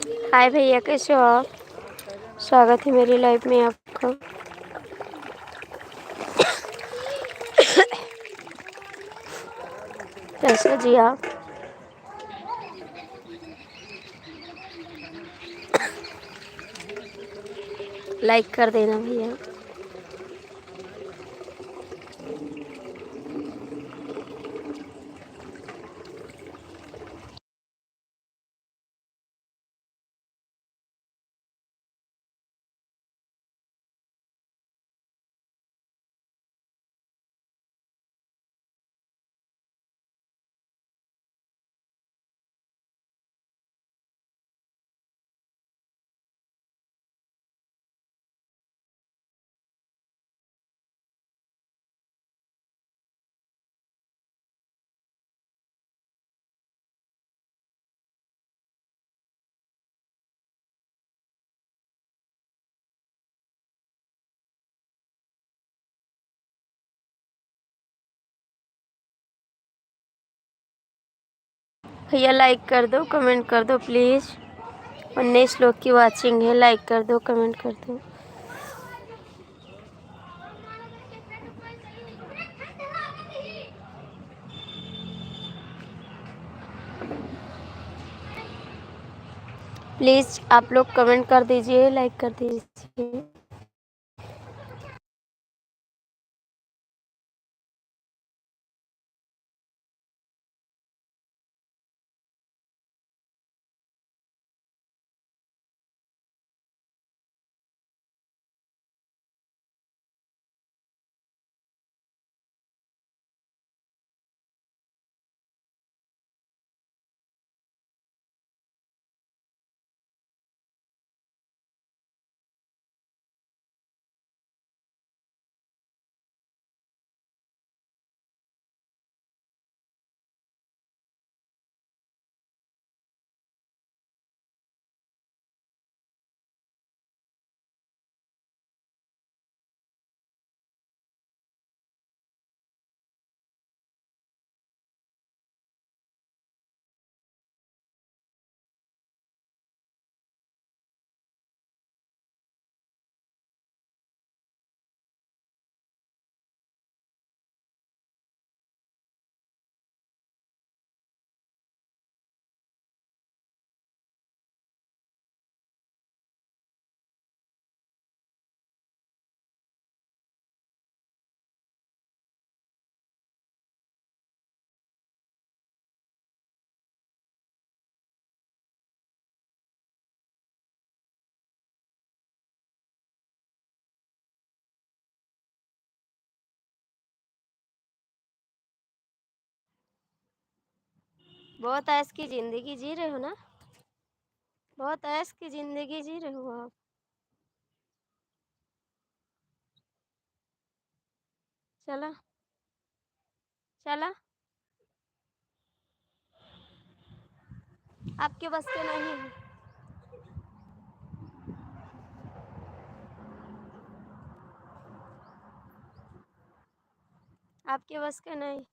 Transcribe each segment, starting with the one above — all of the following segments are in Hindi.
हाय भैया, कैसे हो आप? स्वागत है मेरी लाइफ में आपका। कैसे जी आप? लाइक कर देना भैया। भैया लाइक कर दो, कमेंट कर दो प्लीज़। 19 लोग की वाचिंग है, लाइक कर दो, कमेंट कर दो। प्लीज़ आप लोग कमेंट कर दीजिए, लाइक कर दीजिए। बहुत ऐश की ज़िंदगी जी रहे हो ना? बहुत ऐश की ज़िंदगी जी रहे हो आप। चला चला, आपके बस के नहीं है। आपके बस के नहीं है।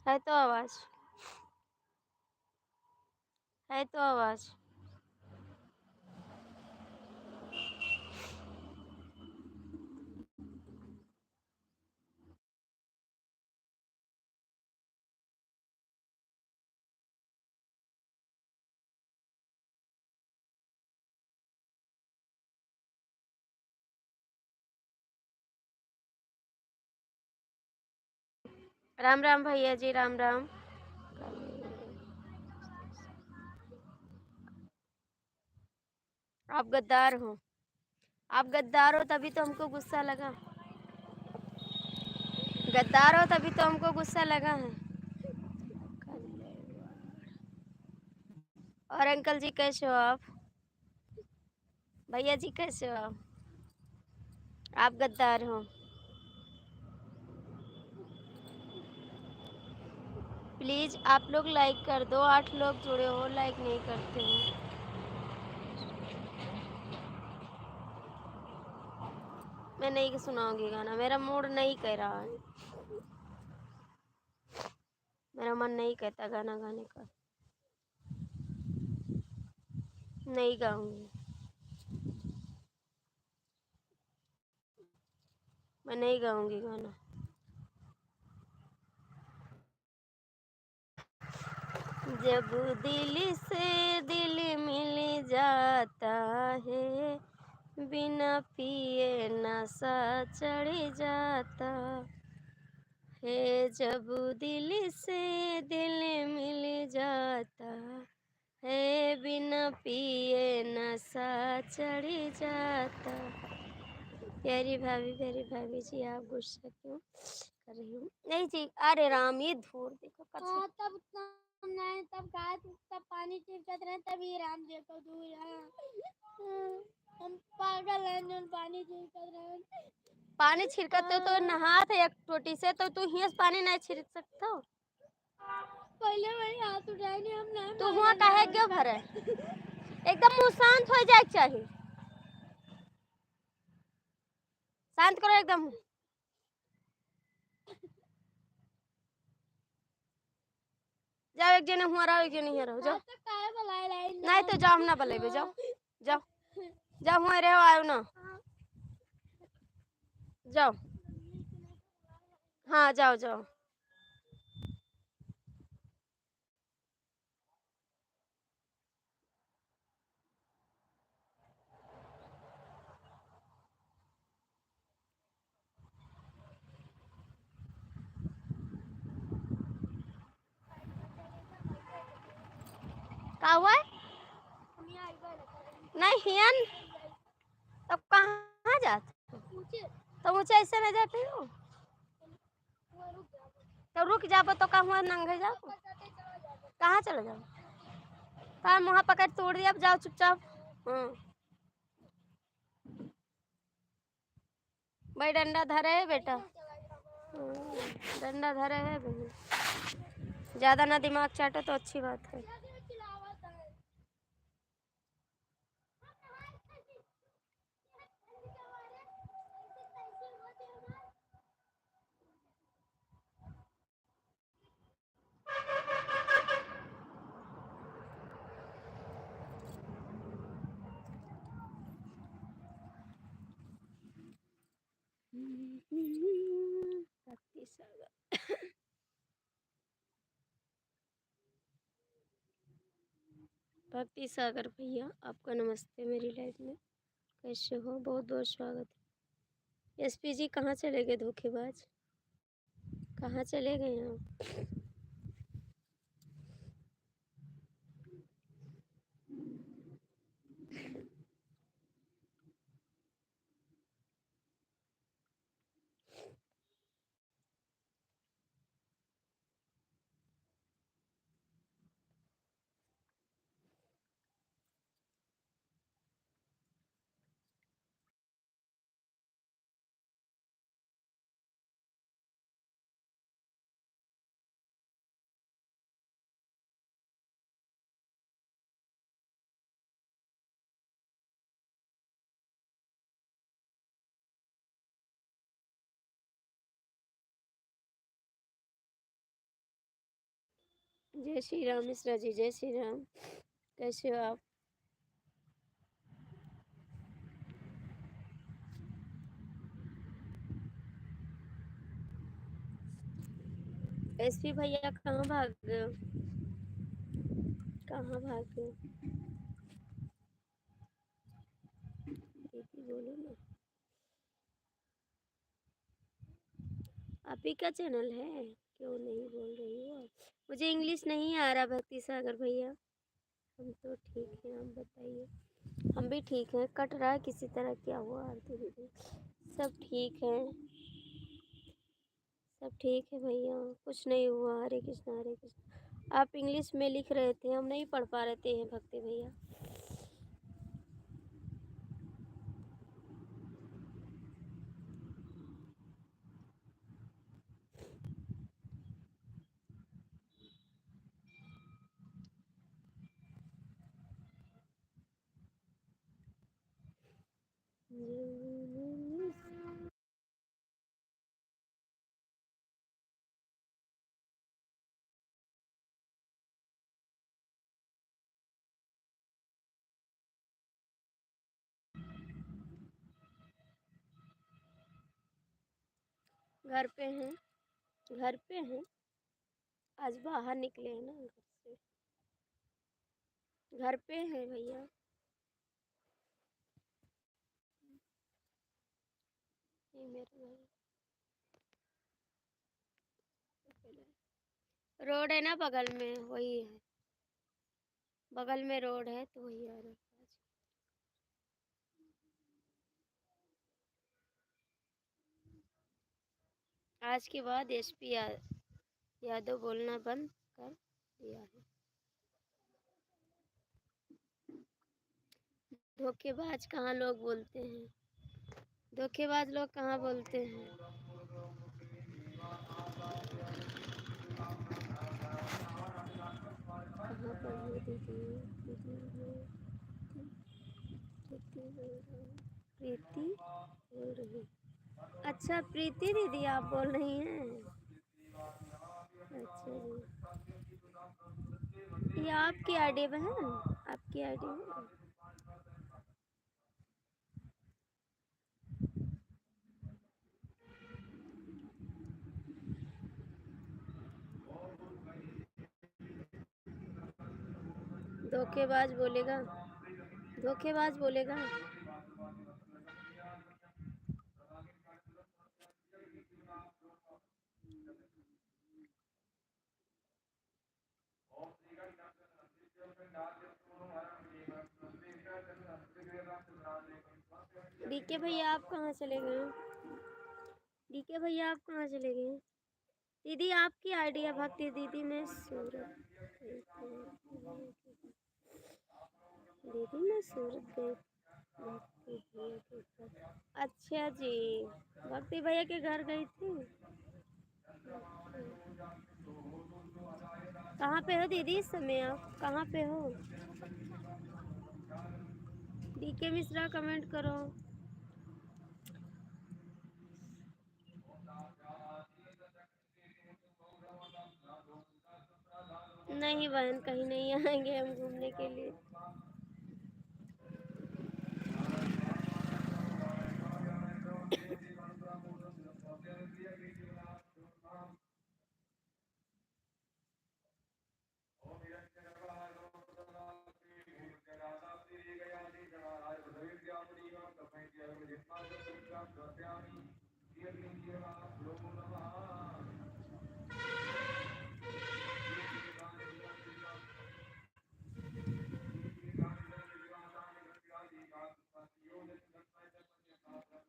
तो आवाज़ है, तो आवाज़। राम राम भैया जी, राम राम। आप गद्दार हो, आप गद्दार हो तभी तो हमको गुस्सा लगा। गद्दार हो तभी तो हमको गुस्सा लगा है। और अंकल जी कैसे हो आप? भैया जी कैसे हो आप? आप गद्दार हो। प्लीज़ आप लोग लाइक कर दो। 8 लोग जुड़े हो, लाइक नहीं करते हो। मैं नहीं सुनाऊंगी गाना, मेरा मूड नहीं कह रहा है। मेरा मन नहीं कहता गाना गाने का, नहीं गाऊंगी, मैं नहीं गाऊंगी गाना। जब दिल से दिल मिल जाता है, बिना पिए नशा चढ़ जाता है। जब दिल से दिल मिल जाता है, बिना पिए नशा चढ़ जाता। प्यारी भाभी जी, आप गुस्सा क्यों कर रही हूँ? नहीं जी, अरे राम, ये धूर देखो हाँ, तब नहीं, तब गाय तब पानी छिड़कत रहे, तभी राम देखो दूर। हम पागल हैं जो पानी छिड़कत रहे। पानी छिड़कते तो नहात है एक टोटी से, तो तू हियस पानी नहीं छिड़क सकता। पहले वही हाथ उठाए नहीं, हम नहीं तू हुआ काहे क्यों भरे? एकदम मुंह शांत हो जाए चाहिए, शांत करो एकदम। जाओ, एक जने हुआ रहो, एक जने हिया रहो, जाओ। नहीं तो जाओ, हम ना बलेबे, जाओ जाओ जाओ, हुआ रहो, आयो ना, जाओ। हाँ, जाओ जाओ। का हुआ है? नहीं हियन, तब कहाँ जाते? तो ऊँचे ऐसे न जाते हो, तो रुक जाबो तो कहाँ नंगे जाबो, कहाँ चले जाओ? कहाँ मुँह पकड़ तोड़ दिया, अब जाओ चुपचाप। भाई डंडा धरे है बेटा, डंडा धरे है भाई, ज़्यादा ना दिमाग चाटो तो अच्छी बात है। भक्ति सागर, भक्ति सागर भैया, आपका नमस्ते मेरी लाइफ में, कैसे हो? बहुत बहुत स्वागत है। एसपी जी कहाँ चले गए धोखेबाज, कहाँ चले गए आप? जय श्री राम मिश्रा जी, जय श्री राम, कैसे हो आप? एसपी भैया कहाँ भाग गए हो? कहाँ भाग गए? दीदी बोलो ना, आप ही का चैनल है, क्यों नहीं बोल रही हो आप? मुझे इंग्लिश नहीं आ रहा भक्ति सागर भैया। हम तो ठीक हैं, आप बताइए। हम भी ठीक हैं, कट रहा है किसी तरह, क्या हुआ आरती दीदी? सब ठीक है, सब ठीक है भैया, कुछ नहीं हुआ। हरे कृष्णा हरे कृष्णा। आप इंग्लिश में लिख रहे थे, हम नहीं पढ़ पा रहे थे भक्ति भैया। घर पे हैं, घर पे हैं। आज बाहर निकले हैं ना घर से। घर पे हैं भैया। ये मेरा घर रोड है ना बगल में, वही है। बगल में रोड है तो वही आ रहा है। आज के बाद एसपी यादव बोलना बंद कर दिया है। धोखेबाज कहाँ लोग बोलते हैं, धोखेबाज लोग कहाँ बोलते हैं। कहाँ पर हो दीदी, दीदी मैं प्रीति बोल रहा हूँ। प्रीति बोल रही। अच्छा प्रीति दीदी आप बोल रही हैं। अच्छा जी, ये आपकी आईडी बहन, आपकी आईडी है। धोखेबाज बोलेगा, धोखेबाज बोलेगा। डीके भैया आप कहाँ चले गए? डीके भैया आप कहाँ चले गए? दीदी आपकी आइडिया भक्ति दीदी मैं सूरत, दीदी मैं सूरत गई भक्ति भैया के घर। अच्छा जी, भक्ति भैया के घर गई थी। कहाँ पे हो दीदी इस समय, आप कहाँ पे हो? डीके मिश्रा कमेंट करो। नहीं बहन कहीं नहीं आएंगे हम घूमने के लिए।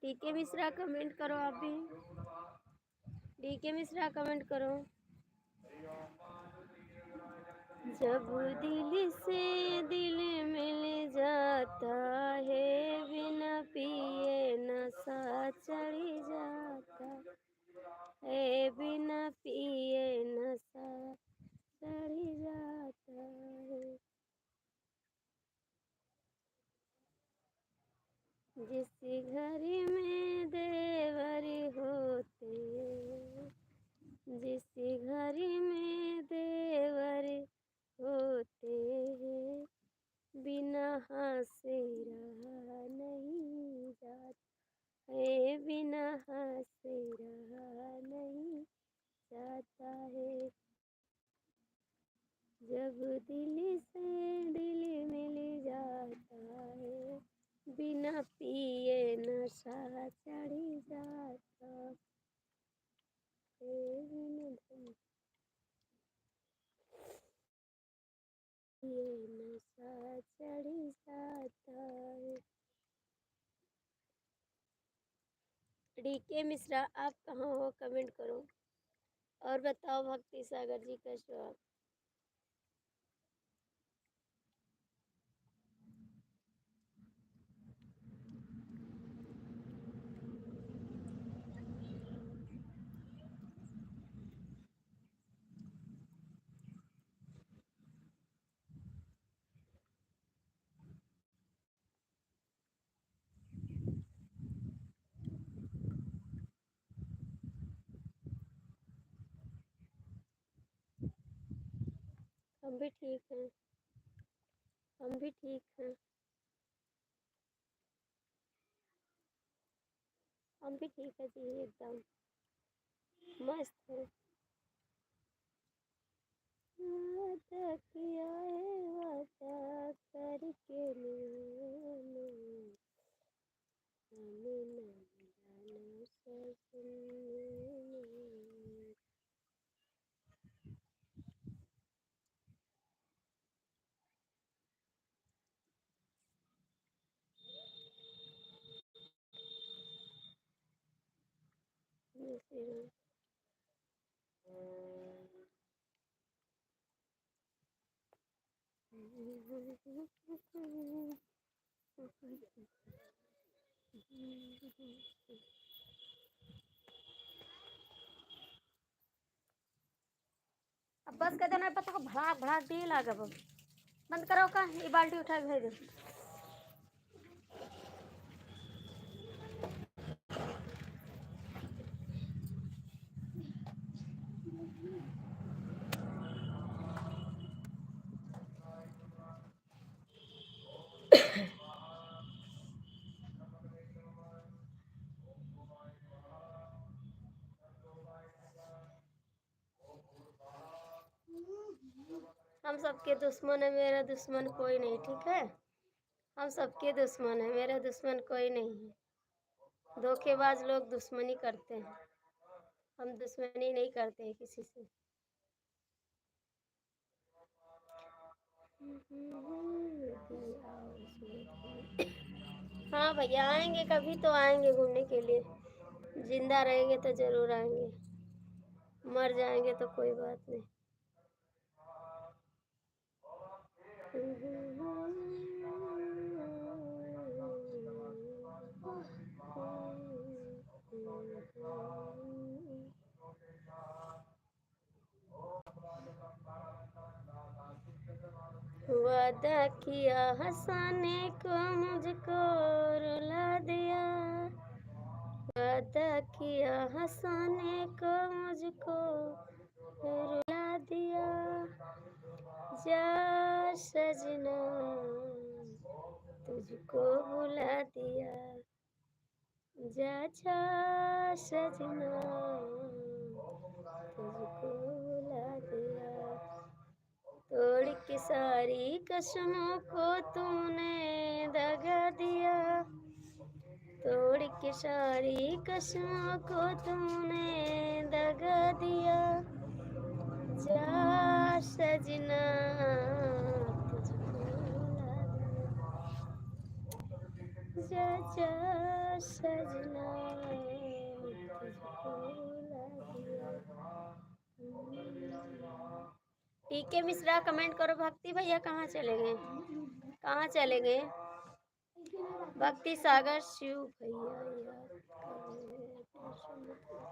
डीके मिश्रा कमेंट करो आप भी, डीके मिश्रा कमेंट करो। जब दिल से दिल मिल जाता है, बिना पिए नशा चढ़ जाता है, बिना पिए नशा चढ़ जाता है। जिस घर में देवर होते, जिस घर में देवर होते हैं, बिना हंसे रहा नहीं जाता है, बिना हंसे रहा नहीं जाता है। जब दिल से दिल मिल जाता है, बिना पिए नशा चढ़ जाता है, बिना पिए नशा चढ़ जाता है। डीके मिश्रा आप कहाँ हो कमेंट करो और बताओ भक्ति सागर जी कैसे हो आप? हम भी ठीक हैं, हम भी ठीक हैं, हम भी ठीक है जी एकदम। मस्त है। वादा किया है वादा करके मैंने, हमें न जाना सजन मेरे। अब बस कर देना पता को भड़ाक भड़ाक दिए लागा अब बंद करो का ये बाल्टी उठा के भेज दो। हम सबके दुश्मन है, मेरा दुश्मन कोई नहीं, ठीक है। हम सबके दुश्मन है, मेरा दुश्मन कोई नहीं है। धोखेबाज लोग दुश्मनी करते हैं, हम दुश्मनी नहीं करते हैं किसी से। हाँ भैया आएंगे, कभी तो आएंगे घूमने के लिए। जिंदा रहेंगे तो जरूर आएंगे, मर जाएंगे तो कोई बात नहीं। वादा किया हंसाने को मुझको रुला दिया, वादा किया हंसाने को मुझको रुला दिया। जा सजना तुझको बुला दिया, जा जा सजना तुझको बुला दिया। तोड़ के सारी कसमों को तूने दगा दिया, तोड़ के सारी कसमों को तूने दगा दिया। जा सजना तुझको बुला दिया, जा जा सजना तुझको बुला दिया। ठीक है मिश्रा, कमेंट करो भक्ति भैया कहाँ चले गए, कहाँ चले गए। भक्ति सागर शिव भैया याद कर रहे हैं, टेंशन मत लो।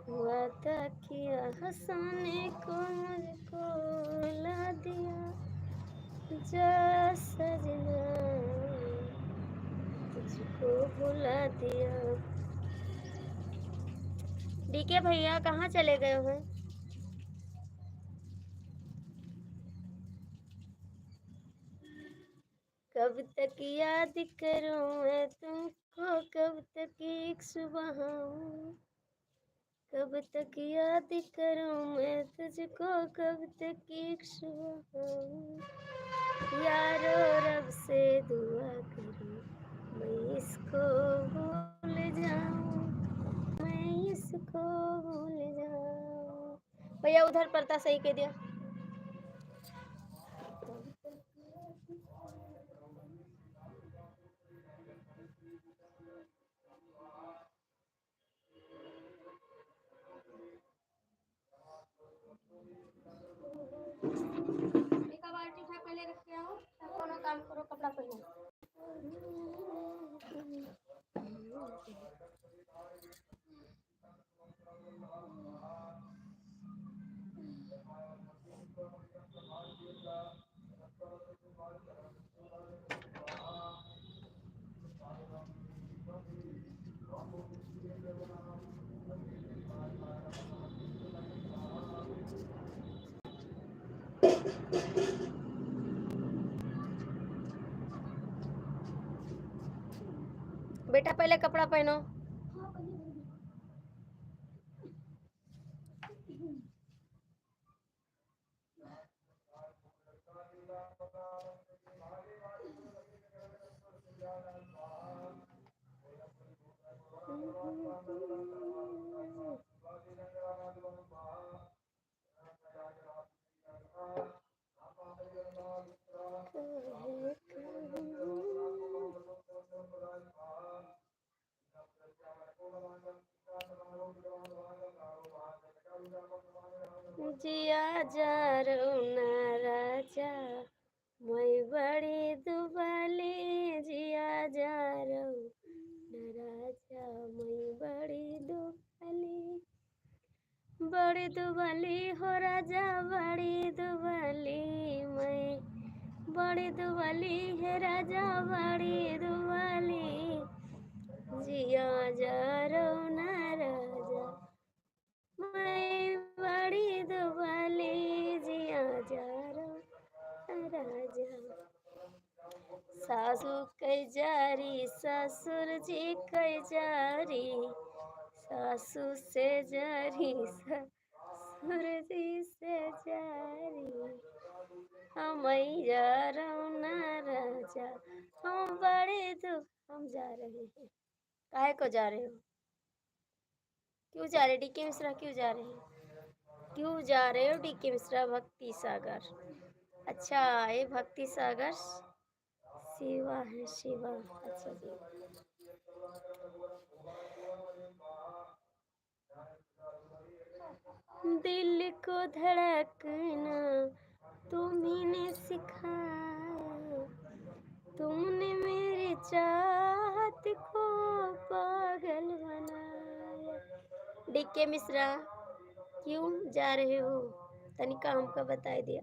वादा किया हंसाने को मुझको रुला दिया, जा सजना तुझको भुला दिया। डीके भैया कहाँ चले गए हैं। कब तक याद करूं मैं तुमको, कब तक एक सुबह आऊं, कब तक याद करूं मैं तुझको, कब तक एक सुबह आऊं। यारो रब से दुआ करूं मैं इसको भूल जाऊं, मैं इसको भूल जाऊं। भैया उधर पड़ता सही कह दिया। एक बाल्टी उठा पहले रख के आओ, कोनो काम करो, कपड़ा पहनो। बेटा पहले कपड़ा पहनो। जिया जा रोना राजा मैं बड़ी दुबली जिया जा रोना राजा मैं बड़ी दुबली हो राजा बड़ी दुबली मैं बड़ी दुबली है राजा बड़ी दुबली जिया जा रोना राजा मैं बड़ी दुबली जिया जा रोना राजा सासू कई जारी ससुर जी कई जारी सासू से जारी ससुर जी से जारी हम जा रौना राजा हम बड़े दुख हम जा रहे हैं। काहे को जा रहे हो? क्यों जा रहे डीके मिश्रा क्यों जा रहे हैं? क्यों जा रहे हो डीके मिश्रा? भक्ति सागर। अच्छा ये भक्ति सागर शिवा है शिवा। अच्छा जी दिल को धड़कना तुम्ही ने सिखाया तुमने मेरी चाहत को पागल बनाया। डीके मिश्रा क्यों जा रहे हो? तनिका हमका बता दिया।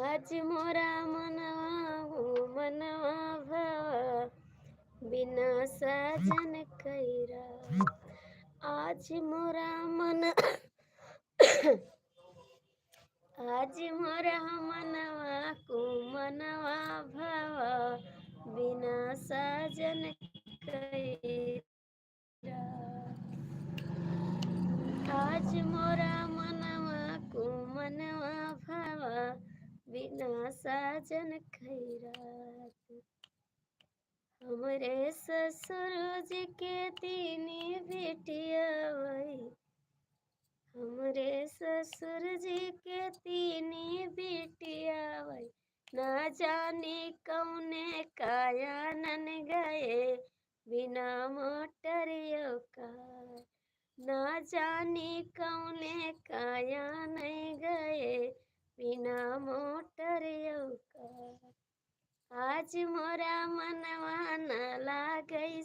आज मोरा मनवा भवा बिना साजन कैरा आज मोरा मन आज मोरा मनवा भवा बिना साजन कैरा आज मोरा मनवा भवा बिना साजन खैरात हमरे ससुर जी के तीन बेटिया हमरे ससुर जी के तीन बेटिया ना जाने कौने कायानन गए बिना मोटरियो का ना जाने कौने काया नहीं गए बिना मोटरियो का आज मोरा मनवा न लागई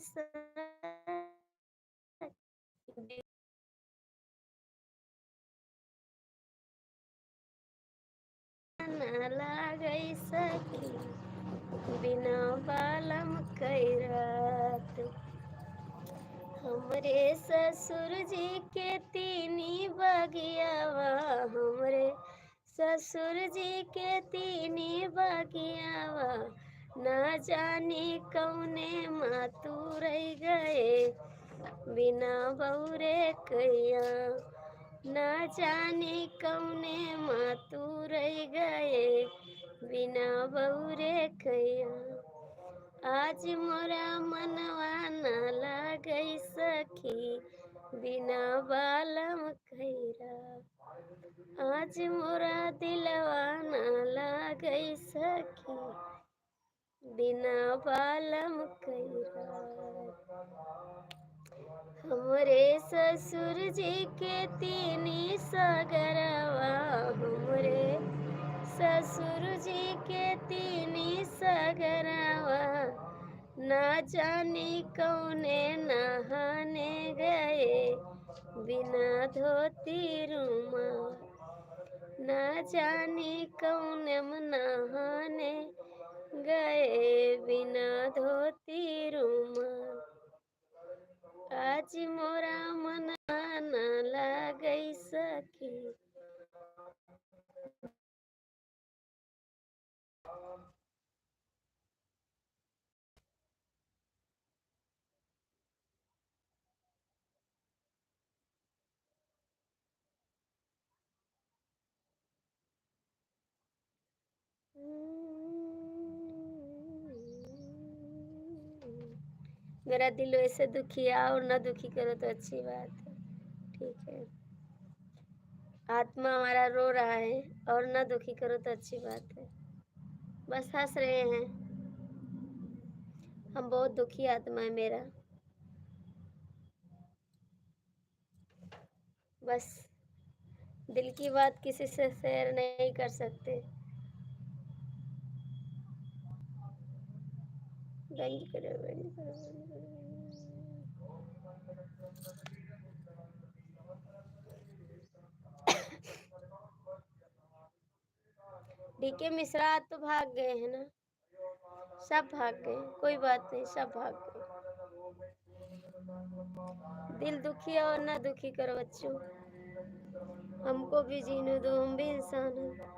न लागई सखी बिना बालम कैरात हमरे ससुर जी के तीनी बगियावा हमरे ससुर जी के तीनी बगियावा ना जाने कौने मातू रह गए बिना बौरे कैया ना जाने कौने मातू रह गए बिना बौरे कैया आज मोरा मनवा न लागई सखी बिना बालम खैरा आज मोरा दिलवा न लागई सखी बिना बालम खैरा हमरे ससुर जी के तीनी सगरवा हमरे ससुर जी के तीनी सगरवा ना जाने कौने नहाने गए बिना धोती रुमाल, ना जाने कौन नहाने गए बिना धोती रुमाल। आज मोरा मन न लागई सखी। मेरा दिल वैसे दुखी है और ना दुखी करो तो अच्छी बात है, ठीक है। आत्मा हमारा रो रहा है और ना दुखी करो तो अच्छी बात है। बस हंस रहे हैं, हम बहुत दुखी आत्मा है मेरा। बस दिल की बात किसी से शेयर नहीं कर सकते। बंद करो बंद करो बंद करो। डीके मिश्रा आज तो भाग गए हैं ना, सब भाग गए, कोई बात नहीं, सब भाग गए। दिल दुखी है और ना दुखी करो बच्चों, हमको भी जीने दो, हम भी इंसान हैं।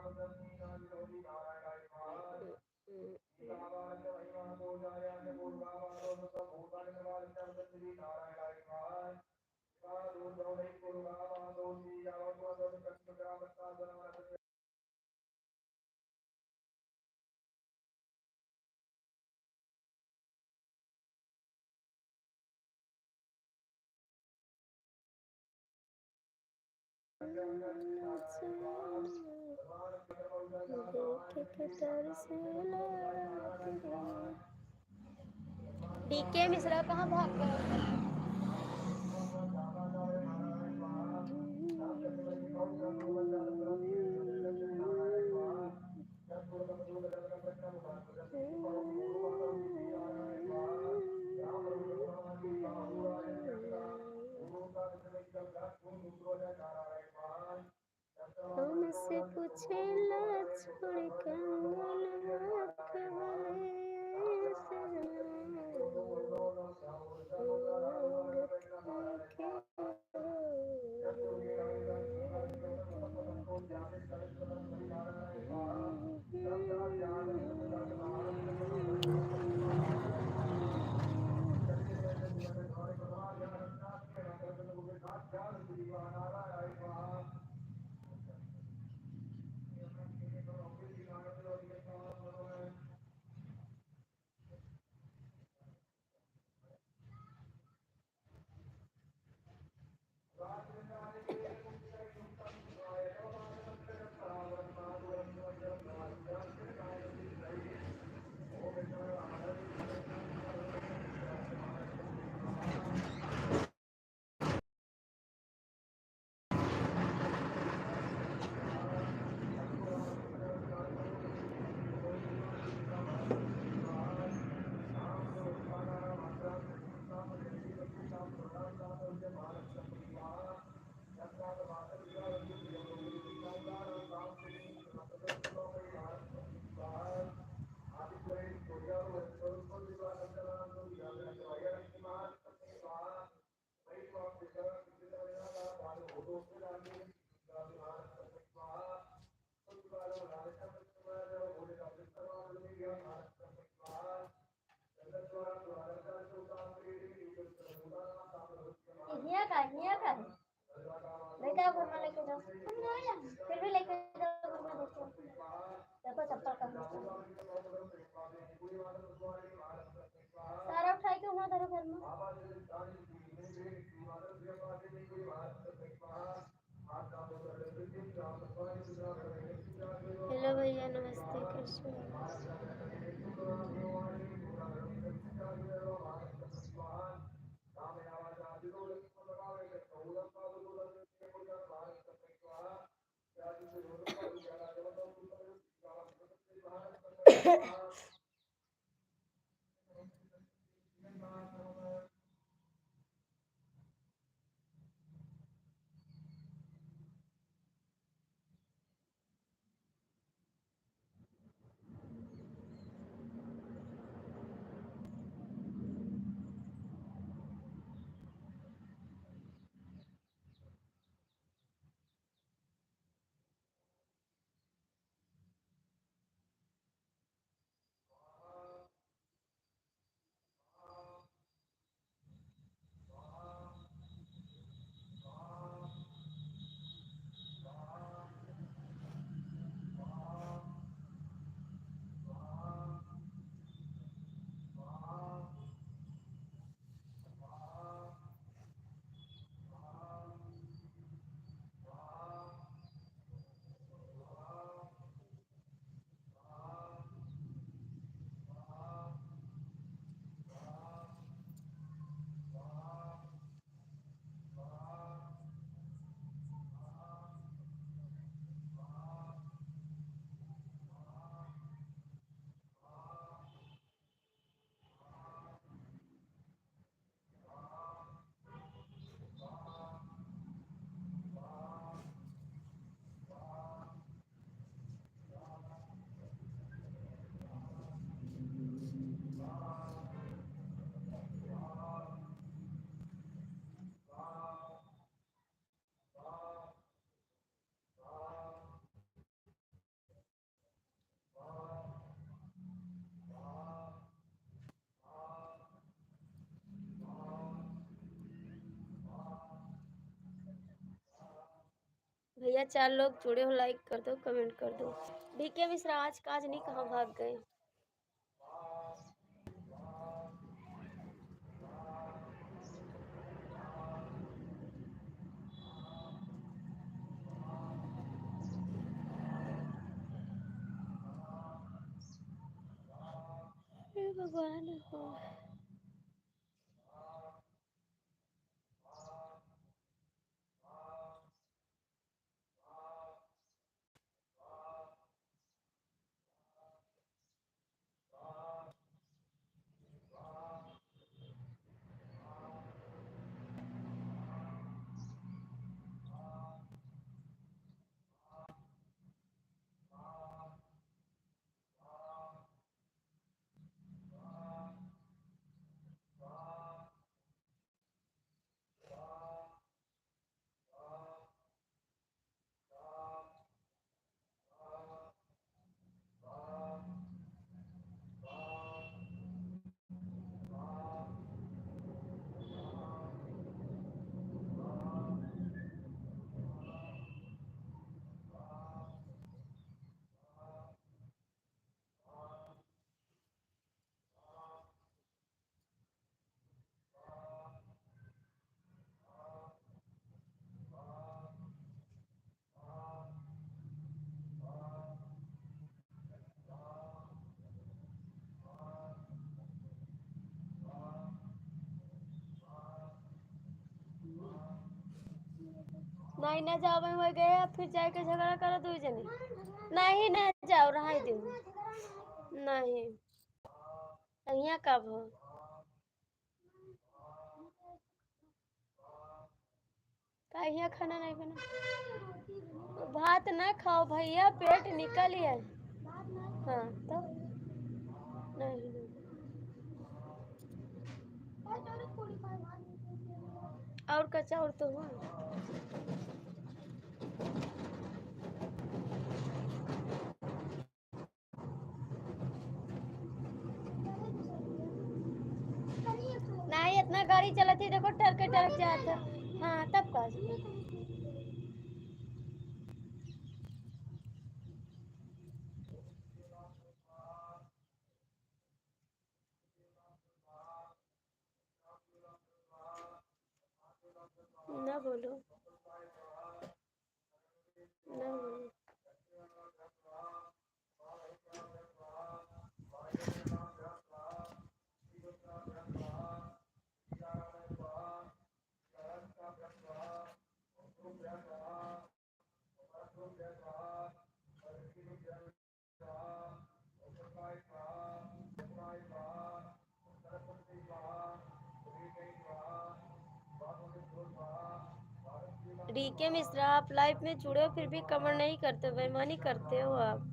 डीके मिश्रा कहाँ भाग गए? हमसे पूछे ला छोड़ कंगन हिया का लेके आओ घर में, लेके जाओ, फिर भी लेके जाओ घर में। देखो देखो चप्पल का सारा उठा के वहाँ धरो घर में। हेलो भैया, नमस्ते, कैसे हो? भैया 4 लोग जुड़े हो, लाइक कर दो, कमेंट कर दो। डीके मिश्रा आज काज नहीं, कहाँ भाग गए? हे भगवान हो। नहीं ना जाओ, मैं गए फिर जाके झगड़ा करो दू जने। नहीं ना जाओ, रहा दो। नहीं यहाँ कब हो? यहाँ खाना नहीं बना? भात ना खाओ भैया, पेट निकल है। हाँ तो नहीं और कच्चा और तो हुआ। नहीं इतना गाड़ी चलती देखो, टरके टरक जाता। हाँ तब का ना बोलो, ना बोलो। डीके मिश्रा आप लाइव में जुड़े हो फिर भी कमेंट नहीं करते, बेईमानी करते हो आप।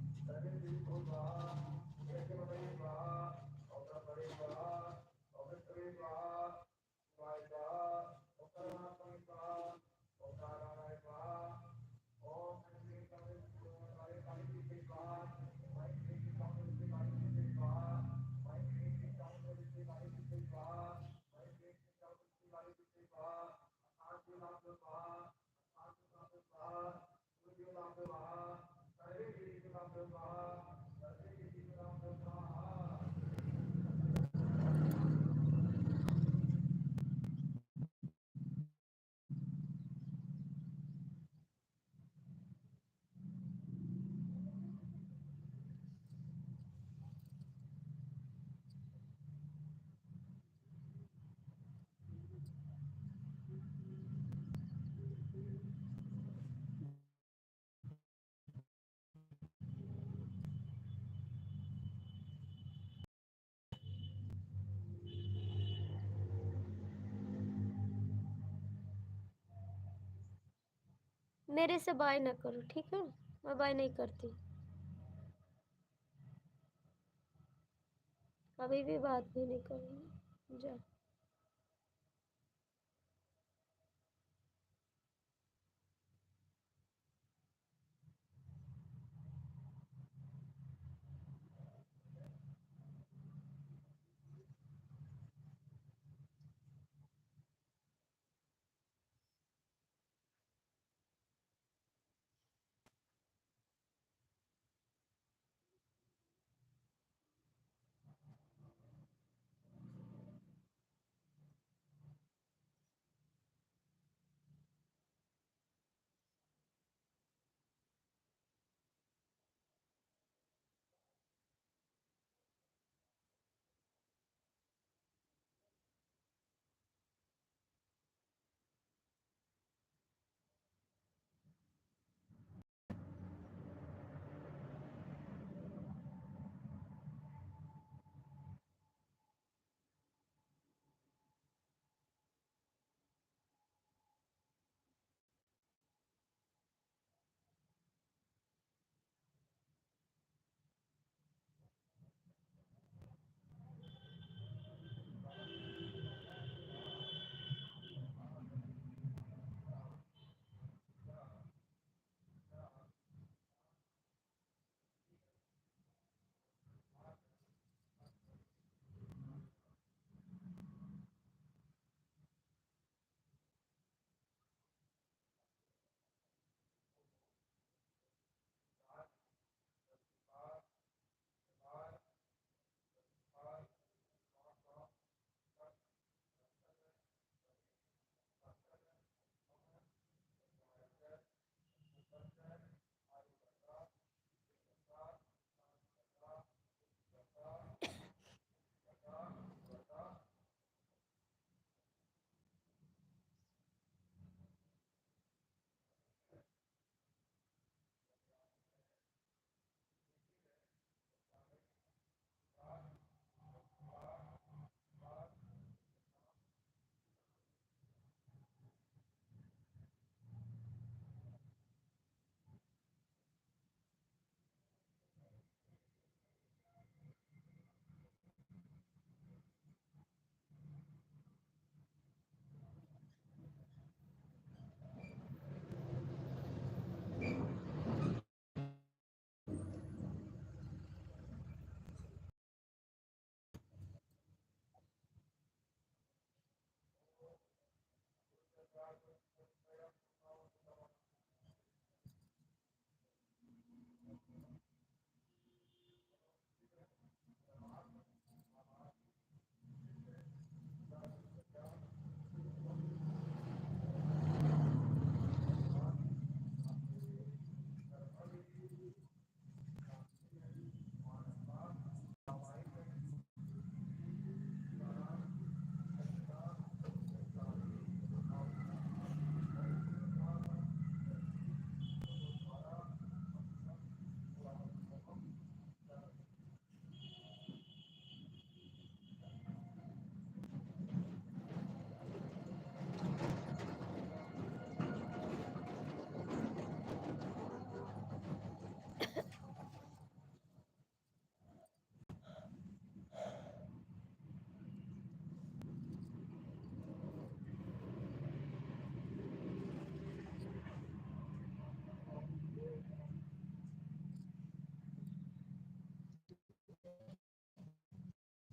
मेरे से बाय ना करो, ठीक है? मैं बाय नहीं करती, अभी भी बात भी नहीं करूँगी। जा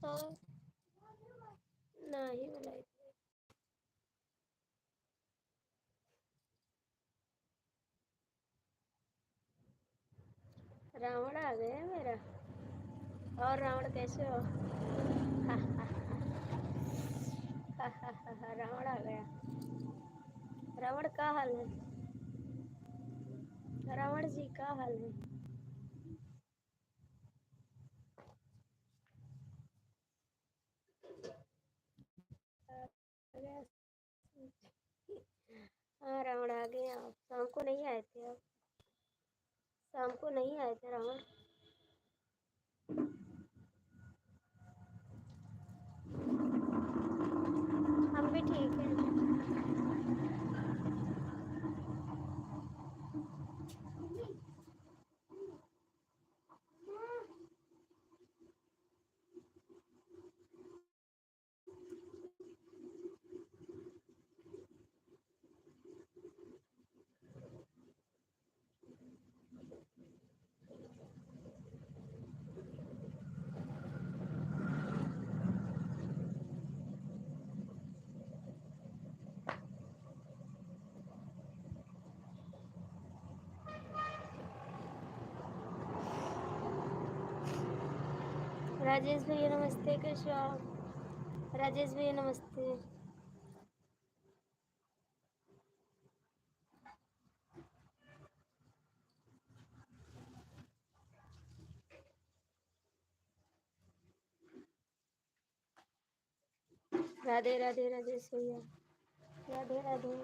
हाँ नहीं बुलाई थी। रावण आ गया मेरा। और रावण कैसे हो? हा हा हा, रावण आ गया। रावण का हाल है? रावण जी का हाल है? आ गया। हाँ रावण आ गए आप। शाम को नहीं आए थे आप? शाम को नहीं आए थे रावण? हम भी ठीक हैं। राजेश भैया नमस्ते, कैसे हो आप? राजेश भैया नमस्ते। राधे राधे राजेश भैया। राधे राधे।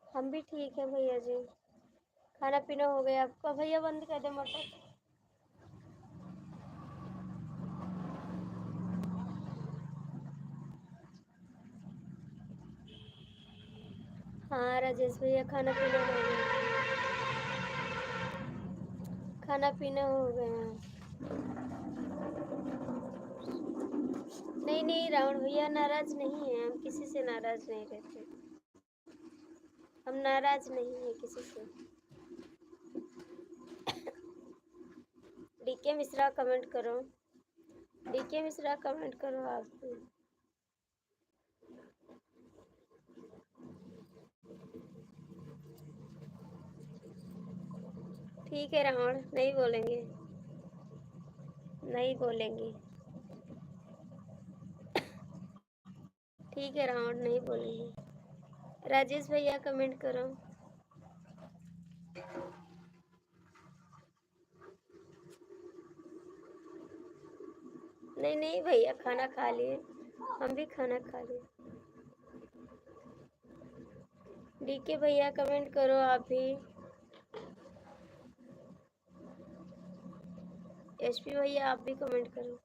हम भी ठीक है भैया जी। खाना पीना हो गया आपका? भैया बंद कर दे मोटर। हाँ राजेश भैया खाना पीना हो गया। खाना पीना हो गया। नहीं नहीं रावण भैया नाराज नहीं है, हम किसी से नाराज नहीं रहते। हम नाराज नहीं है किसी से। डीके मिश्रा कमेंट करो। डीके मिश्रा कमेंट करो आप भी। ठीक है रावण, नहीं बोलेंगे। नहीं बोलेंगे। ठीक है रावण, नहीं बोलेंगे। राजेश भैया कमेंट करो। नहीं नहीं भैया खाना खा लिए, हम भी खाना खा लिए। डीके भैया कमेंट करो आप भी। एसपी भैया आप भी कमेंट करो।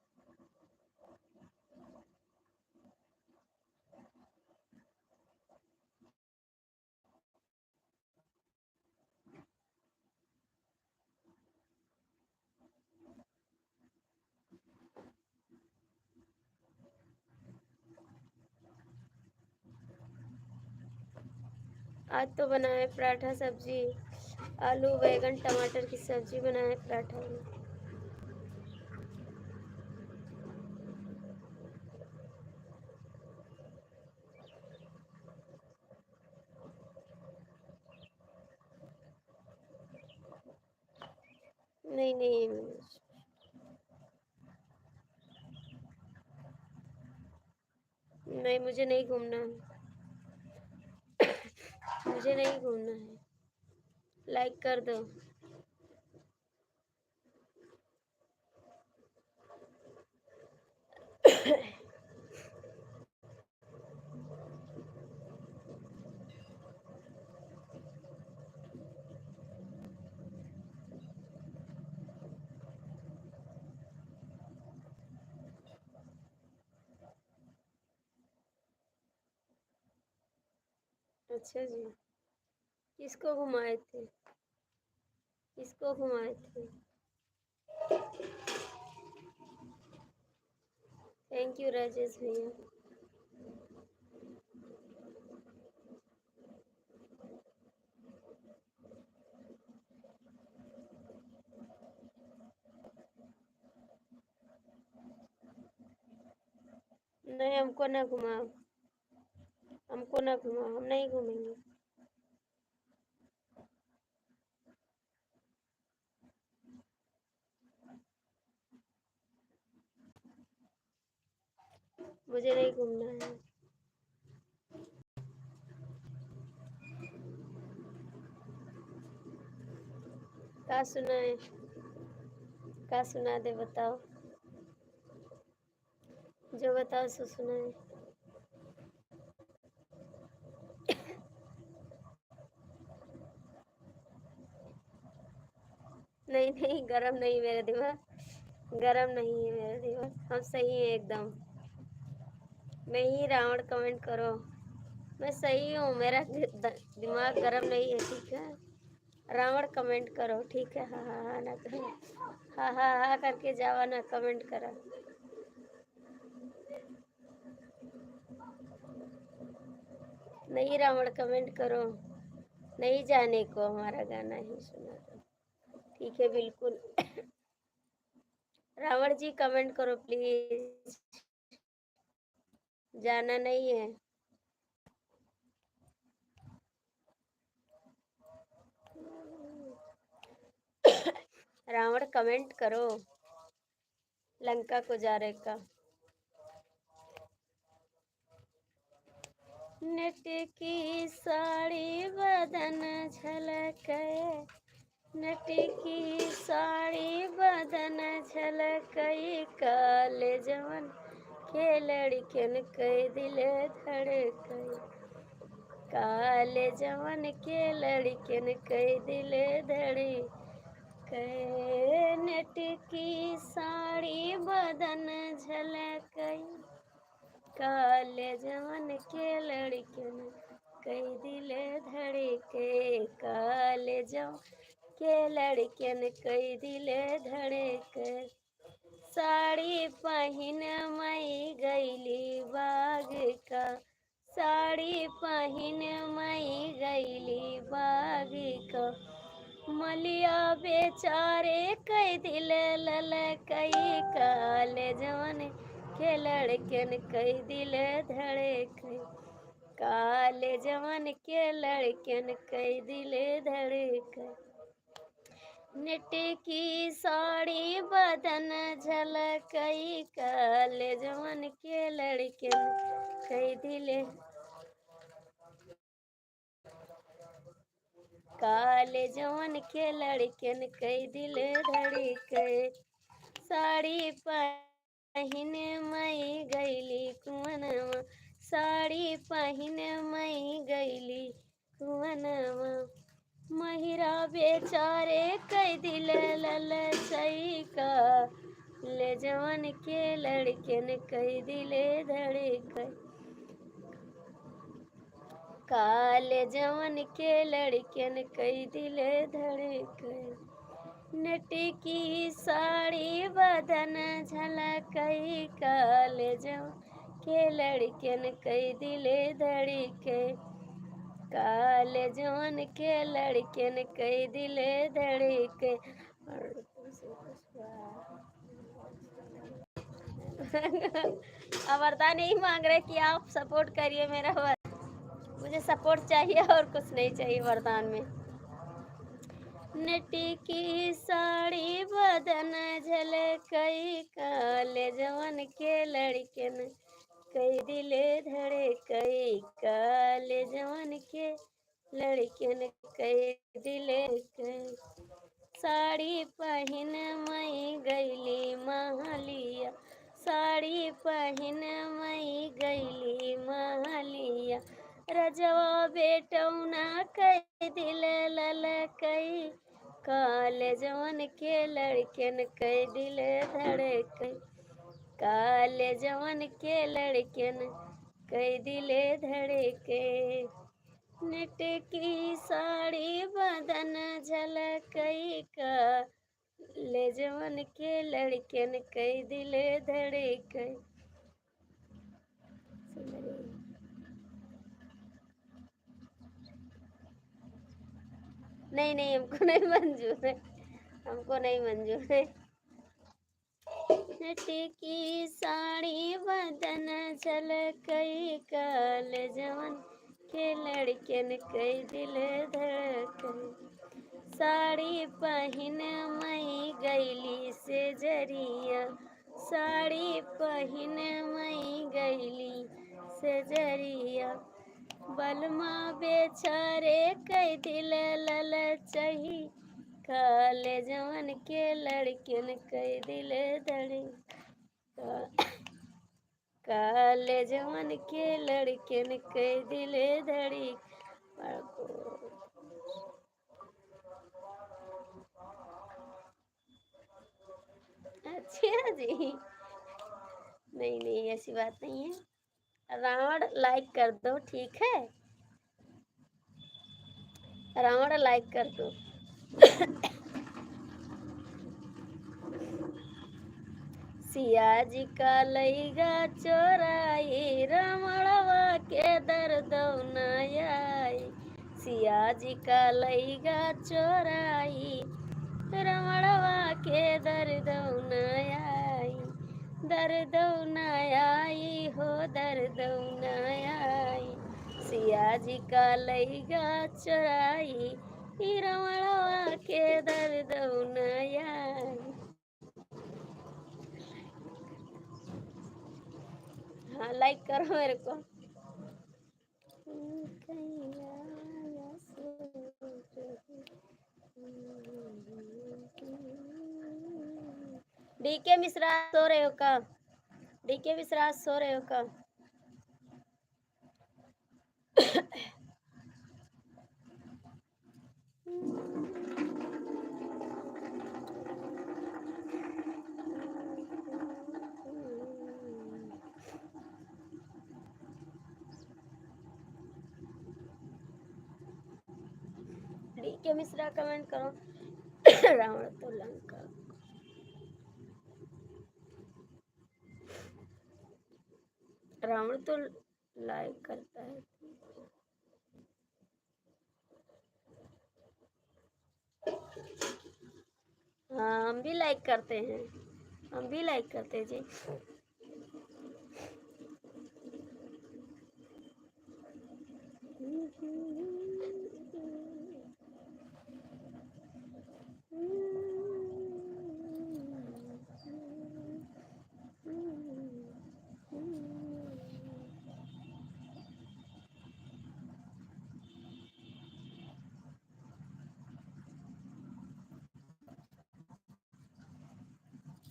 आज तो बनाए पराठा सब्जी, आलू बैगन टमाटर की सब्जी बनाए पराठा में। नहीं नहीं नहीं, मुझे नहीं घूमना है। मुझे नहीं घूमना है। लाइक कर दो। अच्छा जी, किसको घुमाए थे? किसको घुमाए थे? थैंक यू राजेश भैया। नहीं, हमको ना घुमाओ, हमको ना घुमाओ, हम नहीं घूमेंगे। मुझे नहीं घूमना है। का सुनाए, का सुना दे, बताओ, जो बताओ सो सुनाए। नहीं नहीं, गरम नहीं मेरा दिमाग, गरम नहीं है मेरा दिमाग, हम सही है एकदम। नहीं रावण कमेंट करो, मैं सही हूँ, मेरा दिमाग गरम नहीं है, ठीक है। रावण कमेंट करो, ठीक है। हाँ हाँ हाँ ना करो, हाँ हाँ हाँ करके जावा ना, कमेंट करा। नहीं रावण कमेंट करो, नहीं जाने को हमारा गाना ही सुना दो, ठीक है बिल्कुल। रावण जी कमेंट करो प्लीज, जाना नहीं है। रावण कमेंट करो, लंका को जा रहे का। नेट की साड़ी बदन झलके, नट की साड़ी बदन झलकई, काले जवन के लड़कन के दिल धड़कई, काले जवन के लड़कन के दिल धड़कई। नट की साड़ी बदन झलकई, काले जवन के लड़कन कई दिल धड़के, काले जवन के लड़कन कई दिल धड़के। साड़ी पहन मई गईली बाग का, साड़ी पहन मई गईली बाग का, मलिया बेचारे कई दिल ललकई, काले जवन के लड़कन कई दिल धड़कई, काले जवन के लड़कन कई दिल धड़कई। नेट की साड़ी बदन झलकई, काले जवन के लड़कन कई दिल, काले जवन के लड़कन कई दिल धड़के। साड़ी पहन मई गईली कुवनवा, साड़ी पहन मई गईली कुवनवा, महिरा बेचारे कई दिल ललचई, का ले जवन के लड़कन कई दिल धड़कई, काले जवन के लड़कन कई दिल धड़कई। नट की साड़ी बदन झलकई, काले जवन के लड़कन कई दिल धड़के, काले जवन के लड़कन कई दिल धड़के। अब वरदान नहीं मांग रहे कि आप सपोर्ट करिए मेरा, मुझे सपोर्ट चाहिए और कुछ नहीं चाहिए वरदान में। नट की साड़ी बदन झलकई, काले जवन के लड़कन कई दिल धड़कई, काले जवन के लड़कन कई दिल धड़कई। साड़ी पहन मई गईली महलिया, साड़ी पहन मई गईली महलिया, रजवा बेटौना कई दिल ललकई, काले जवन के लड़कन कई दिल धड़कई, काले जवन के लड़कन कई दिल धड़के। नेट की साड़ी बदन झलकई, का ले जवन के लड़कन कई दिल धड़के। नहीं नहीं, हमको नहीं मंजूर है, हमको नहीं मंजूर है। की साड़ी बदन झलकई काल जवन के लड़कन कई दिल धड़कई। साड़ी पहन मई गईली से जरिया, साड़ी पहन मई गईली से जरिया। बलमा बेचारे कई दिल ललचही काले जवन के लड़किन कई दिल धड़ी। काले जवन के लड़किन कई दिल धड़ी। अच्छा जी, नहीं नहीं ऐसी बात नहीं है। रावण लाइक कर दो, ठीक है, रावण लाइक कर दो। सिया जी का लईगा चोराई, रमणवा के दर्द आई। सिया जी का लईगा चोराई, रमणवा के दर्द आई। दर्द आई हो दर्द आई। सिया जी का लईगा चोराई, रमणवा के दर्द आई। हाँ लाइक करो मेरे को। डीके मिश्रा सो रहे हो का? डीके मिश्रा सो रहे हो का? डीके मिश्रा कमेंट करो। रावण तो लंका, रावण तो लाइक करता है। हाँ हम भी लाइक करते हैं, हम भी लाइक करते हैं जी।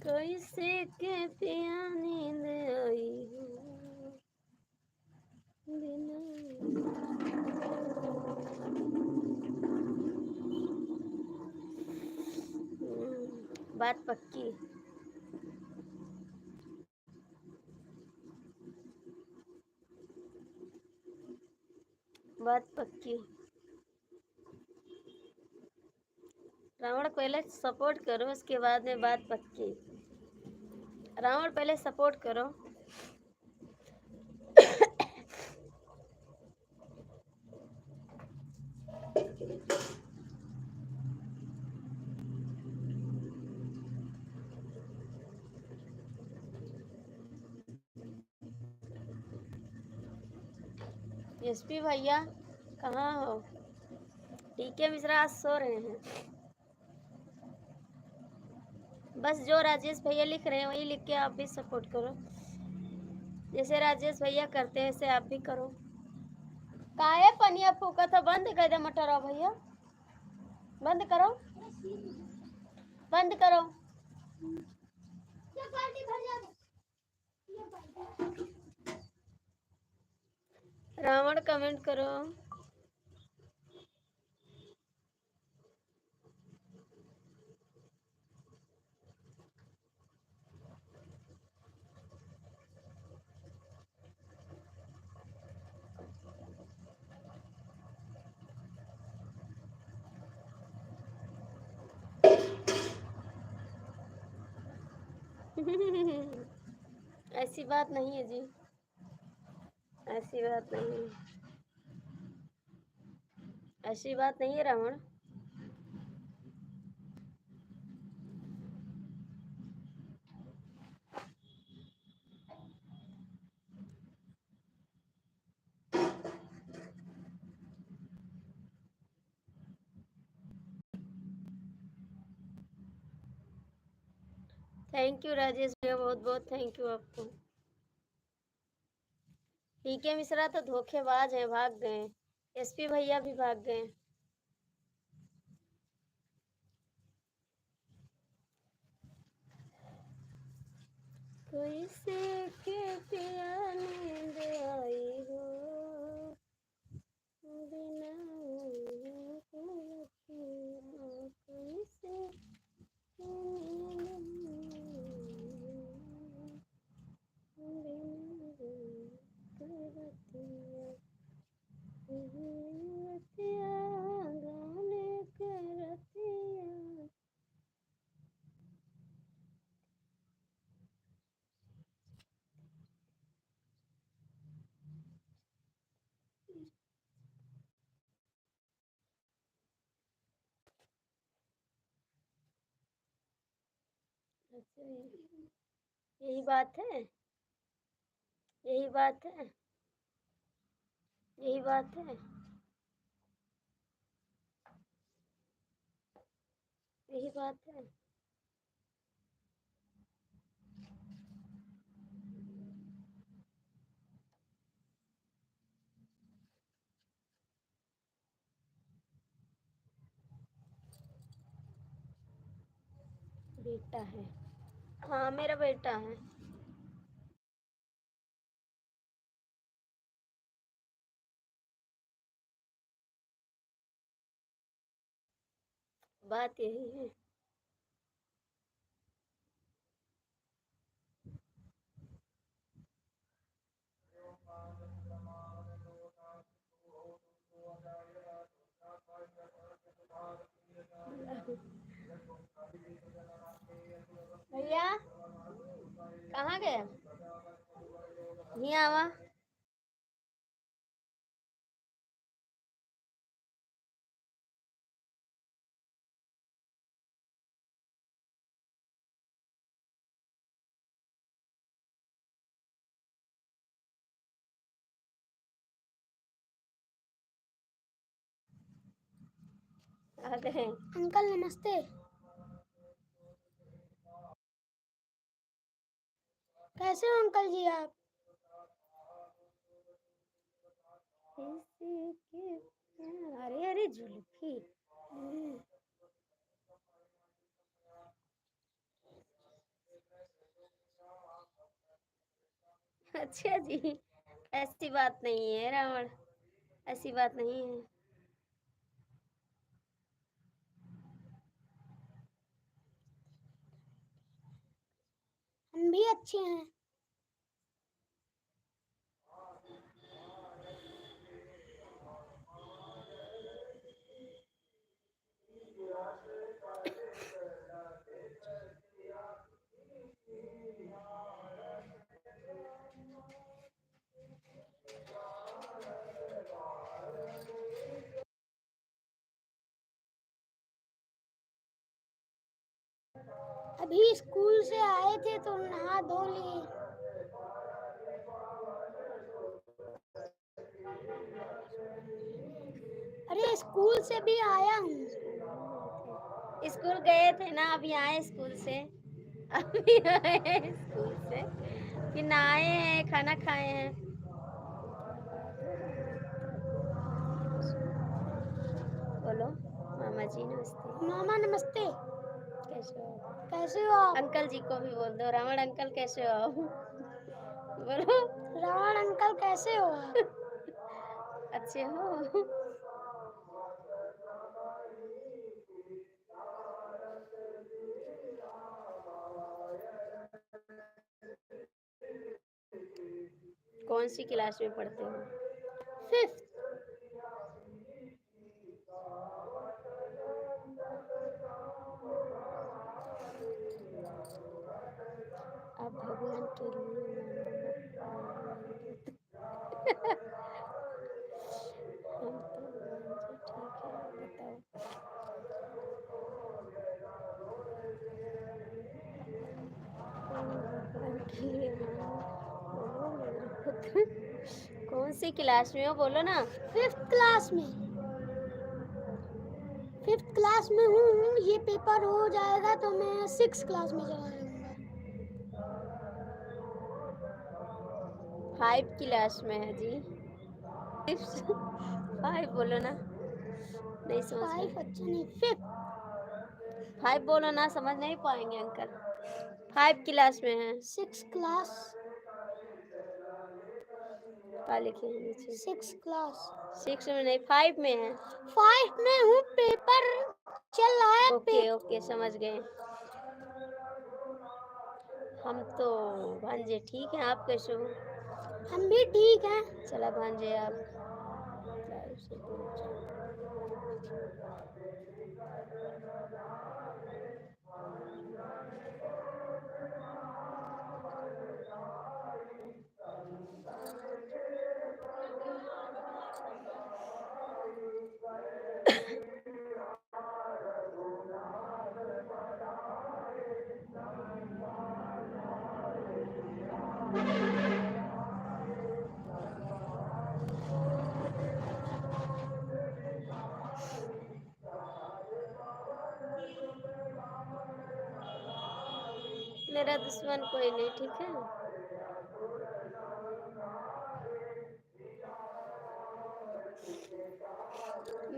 कैसे के पिया नींद आई हो बात पक्की। बात पक्की। रावण पहले सपोर्ट करो, उसके बाद में बात पक्की। रावण पहले सपोर्ट करो। एसपी भैया कहाँ हो? डीके मिश्रा आज सो रहे हैं। बस जो राजेश भैया लिख रहे हैं वही लिख के आप भी सपोर्ट करो, जैसे राजेश भैया करते हैं वैसे आप भी करो। काहे पनिया फूका था? बंद कर दे मटरा भैया, बंद करो, बंद करो। रावण कमेंट करो। ऐसी बात नहीं है जी, ऐसी बात नहीं है, ऐसी बात नहीं है रावण। थैंक यू राजेश भैया, बहुत बहुत थैंक यू आपको। पीके मिश्रा तो धोखेबाज हैं, भाग गए। एसपी भैया भी भाग गए। कोई से के पिया नींद आई हो, बिना कोई से यही बात है, यही बात है, यही बात है, यही बात है। बेटा है, हाँ मेरा बेटा है। बात यही है। भैया कहाँ गया? नहीं आवा। आ गए। अंकल नमस्ते। कैसे हो अंकल जी आप? अरे अरे जुल्फी, अच्छा जी, ऐसी बात नहीं है रावण, ऐसी बात नहीं है। हम भी अच्छे हैं। अभी स्कूल से आए थे तो नहा धो लिए। अरे स्कूल से भी आया हूँ। स्कूल गए थे ना, अभी आए स्कूल से, अभी आए स्कूल से, फिर नहाए हैं, खाना खाए हैं। बोलो मामा जी नमस्ते। मामा नमस्ते। कैसे हो आप? कैसे हो आप? अंकल जी को भी बोल दो, रावण अंकल कैसे हो आप? बोलो। रावण अंकल कैसे हो आप? अच्छे हो? कौन सी क्लास में पढ़ते हो? 5th। आप भगवान के लिए बताओ। भगवान के लिए बोलो मेरे पुत्र कौन सी क्लास में हो, बोलो ना। 5th क्लास में, 5th क्लास में हूँ। ये पेपर हो जाएगा तो मैं 6th क्लास में चला जाऊंगा। 5 क्लास में है जी। 5 बोलो ना, नहीं समझ में। 5 अच्छा नहीं, 5th। 5 बोलो ना, समझ नहीं पाएंगे अंकल। 5 क्लास में है। 6th क्लास, क्या लिखे हैं नीचे? 6th class. 6 में नहीं, 5 में है। 5 में हूँ, पेपर चल रहा है। ओके ओके, समझ गए। हम तो भांजे ठीक हैं, आप कैसे हो? हम भी ठीक हैं। चला भांजे, आप ड्राइव से दूर जाओ। मेरा दुश्मन कोई नहीं, ठीक है।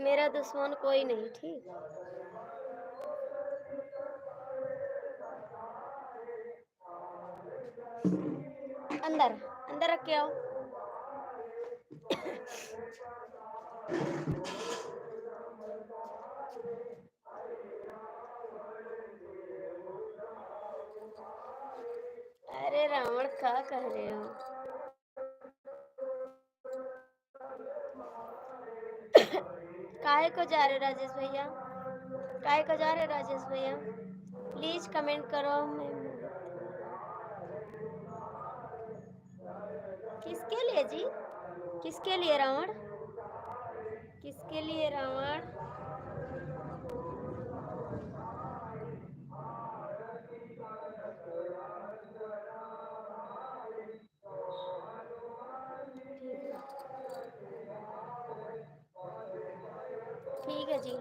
मेरा दुश्मन कोई नहीं, ठीक। अंदर अंदर रख के आओ। अरे रावण, क्या कह रहे हो? काहे को जा रहे राजेश भैया? काहे को जा रहे राजेश भैया? प्लीज कमेंट करो। मैं किसके लिए जी? किसके लिए रावण? किसके लिए रावण? ठीक है जी।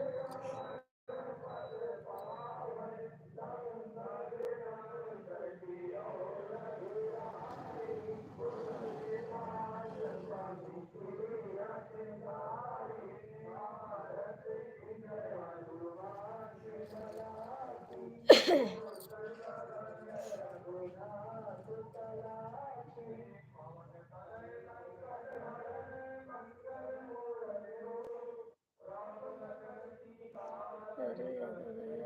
अरे राधा भैया,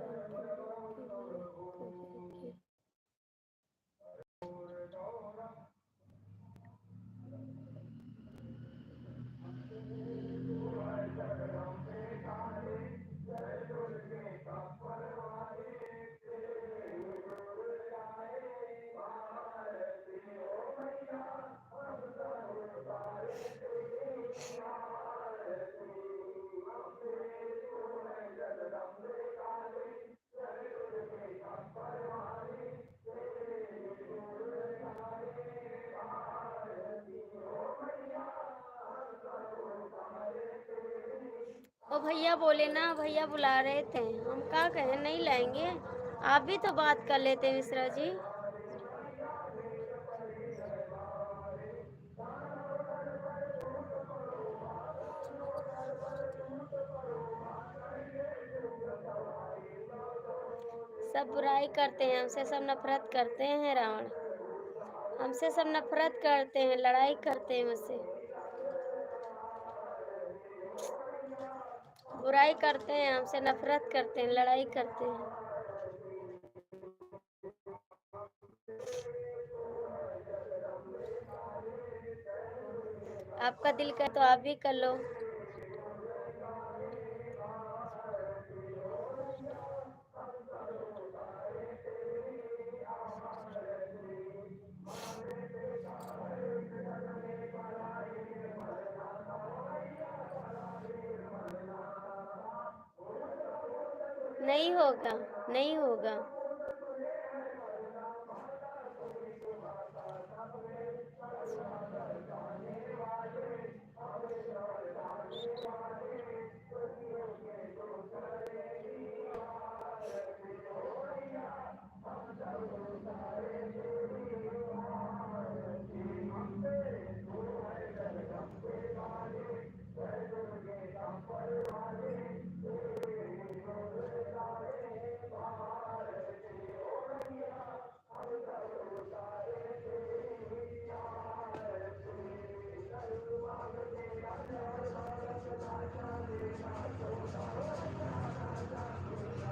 ओ भैया बोले ना, भैया बुला रहे थे, हम क्या कहें, नहीं लाएंगे। आप भी तो बात कर लेते मिश्रा जी। सब बुराई करते हैं, हमसे सब नफरत करते हैं रावण। हमसे सब नफरत करते हैं, लड़ाई करते हैं मुझसे, बुराई करते हैं, हमसे नफरत करते हैं, लड़ाई करते हैं। आपका दिल का तो आप भी कर लो। नहीं होगा, नहीं होगा।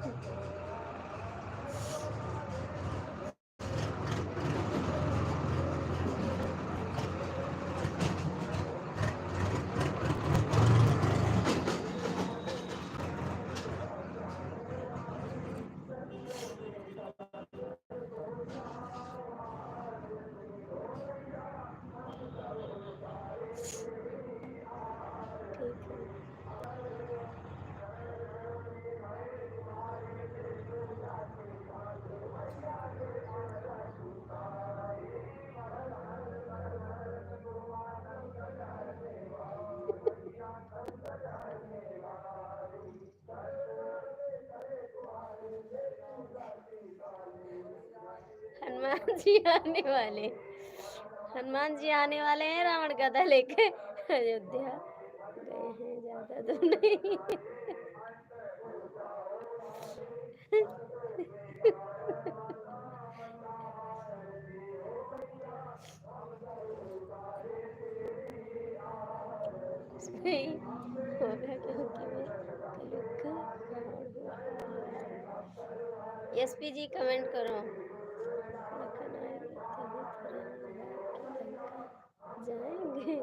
ठीक है। हनुमान जी आने वाले, हनुमान जी आने वाले हैं रावण गदा लेके अयोध्या गए हैं, ज्यादा दूर नहीं। नहीं होगा क्योंकि मैं कलयुग का रावण हूँ। एसपी जी कमेंट करो। लखन आएगा तभी तो रावण भाग के लंका जाएंगे।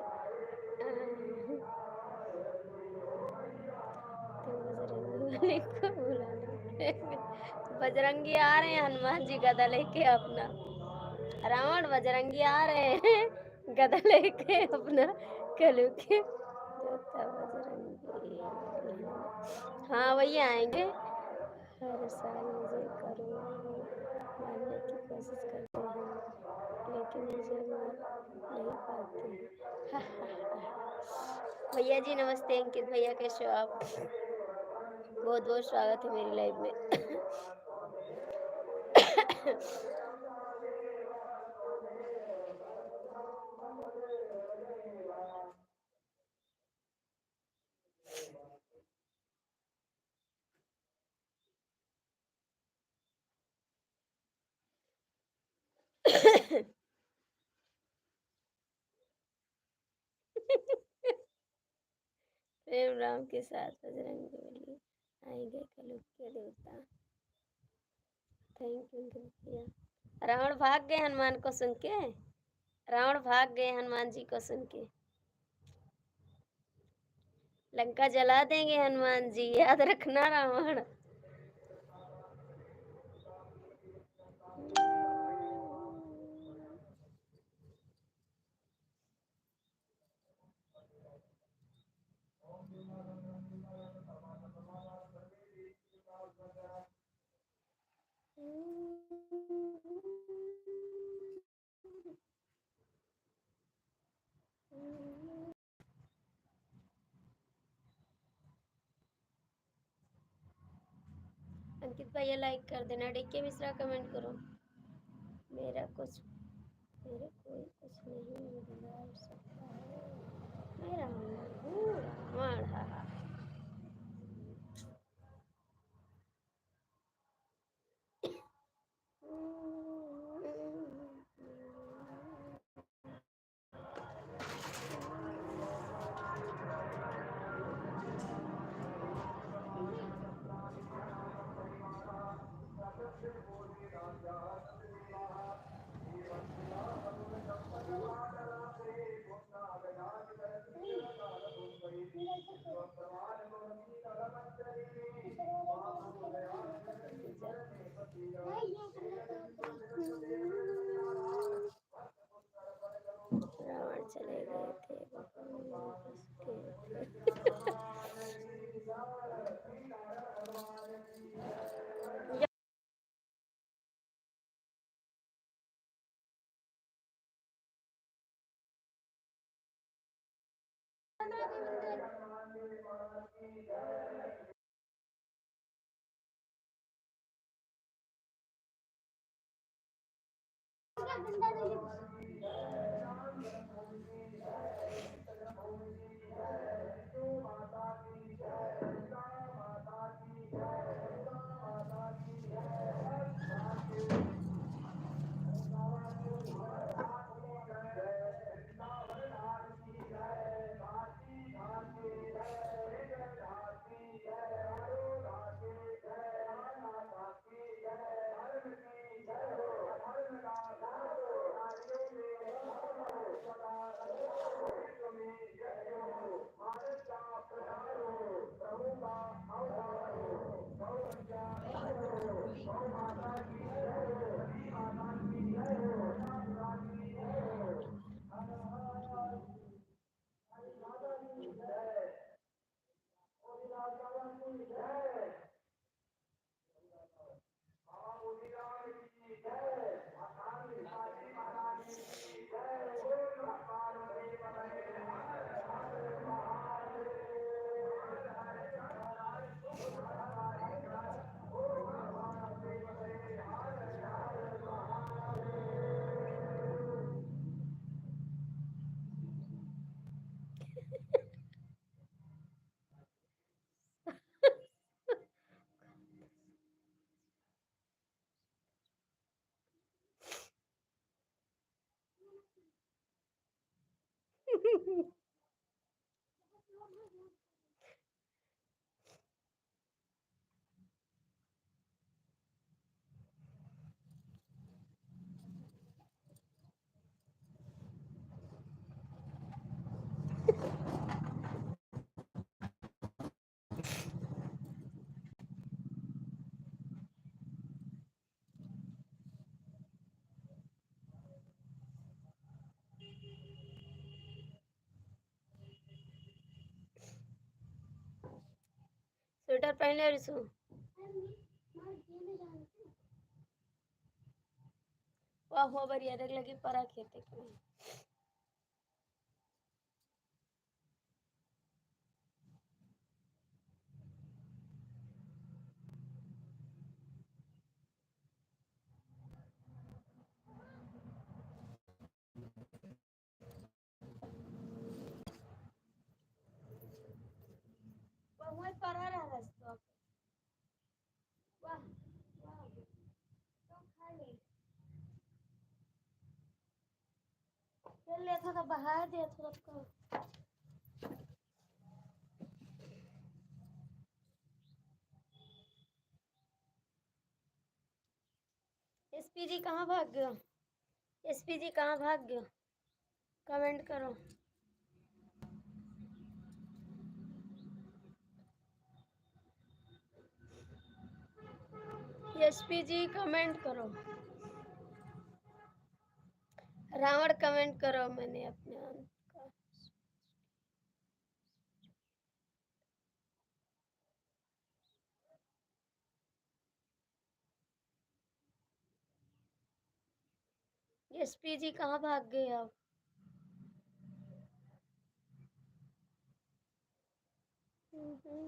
तो बजरंगी वाले को बुला लो। बजरंगी आ रहे हैं, हनुमान जी गदा लेके अपना। रावण बजरंगी आ रहे हैं गदा लेके अपना कलयुग के देवता बजरंगी। हाँ वही आएंगे। हर साल मुझे करोड़ों मारने की कोशिश करते हैं लेकिन मुझे मार नहीं पाते। भैया जी नमस्ते। अंकित भैया कैसे हो आप? बहुत बहुत स्वागत है मेरी लाइफ में। प्रेम राम के साथ बजरंग बली आएंगे कलयुग के देवता। थैंक यू अंकित भैया। रावण भाग गए हनुमान को सुन के। रावण भाग गए हनुमान जी को सुन के। लंका जला देंगे हनुमान जी, याद रखना रावण। अंकित भैया लाइक कर देना। डीके मिश्रा कमेंट करो। मेरा कुछ मेरे कोई कुछ नहीं बिगाड़ सकता है। मैं रावण हूँ, रावण। हा हा। रावण चले गए थे स्वेटर पहन ले रिसु। वाह हुआ बढ़िया देख लगी परा खेते के। वाह हुआ परा रहा रास्ता। वाह वाह तो खा ले। चल ले था तो बाहर दे थोड़ा को। एसपीजी कहाँ भाग गया? एसपीजी कहाँ भाग गया? कमेंट करो। एसपीजी कमेंट करो। रावण कमेंट करो मैंने अपने अंत का। एसपीजी कहाँ भाग गए आप? सोने का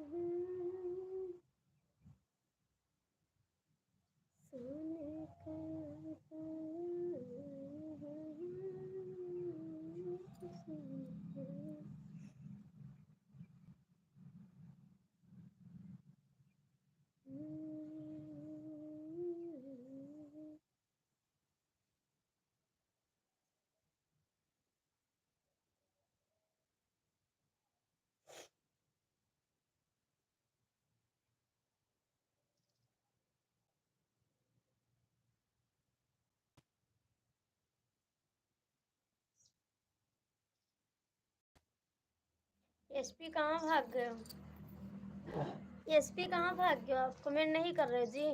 एसपी कहाँ भाग गए हो? एसपी कहाँ भाग गए हो आप? कमेंट नहीं कर रहे जी।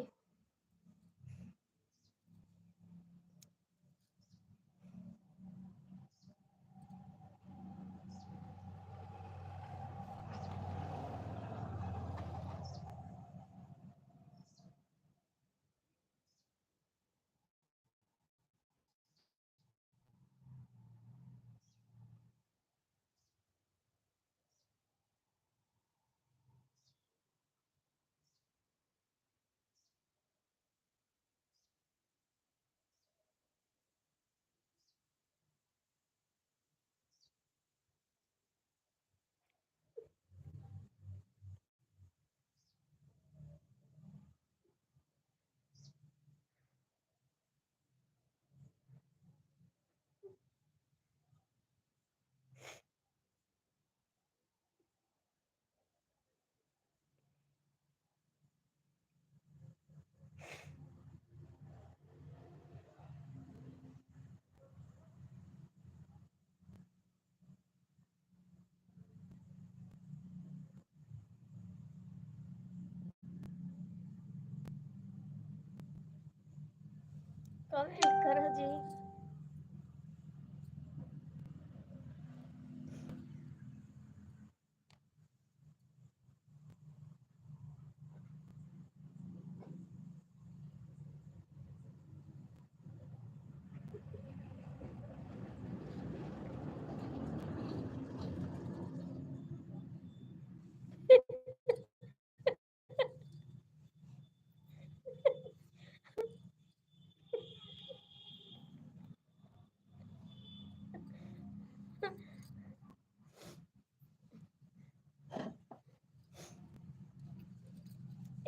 कमेंट करो जी।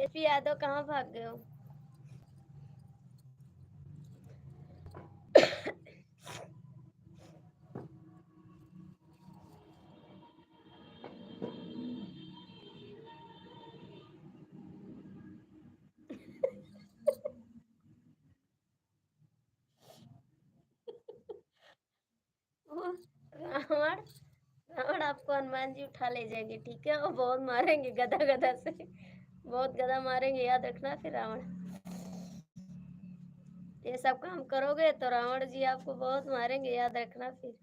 एपी यादव कहाँ भाग गए हो? वो रावण रावण आपको हनुमान जी उठा ले जाएंगे, ठीक है? वो बहुत मारेंगे गदा गदा से, बहुत गदा मारेंगे, याद रखना। फिर रावण ये सब काम करोगे तो रावण जी आपको बहुत मारेंगे, याद रखना। फिर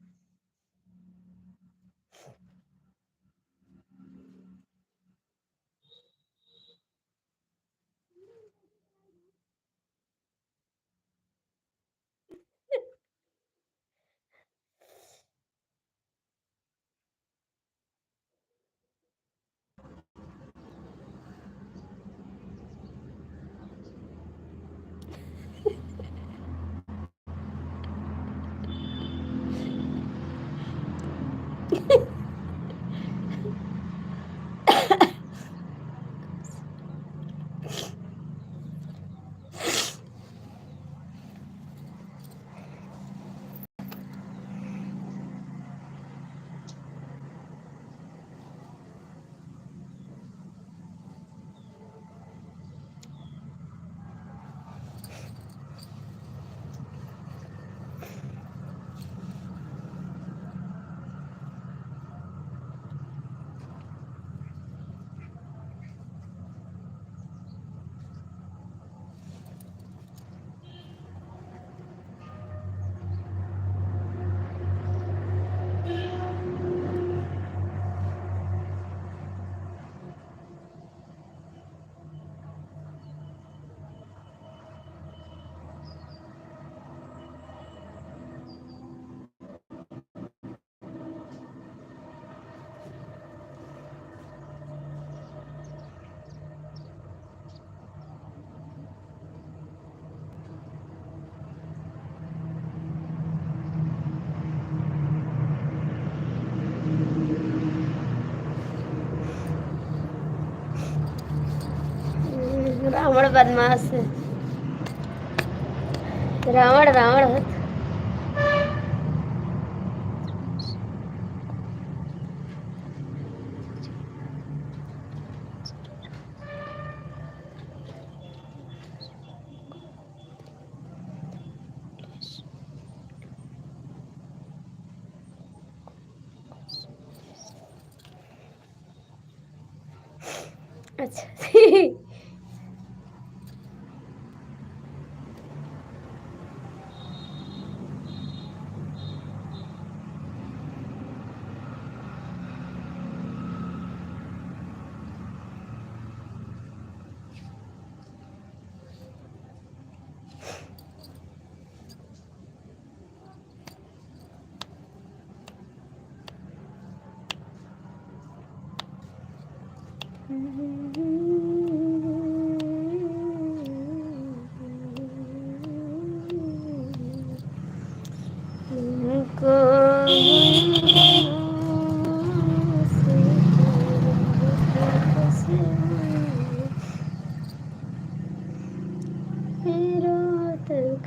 रावण बदमाश है। रावण रावण है। अच्छा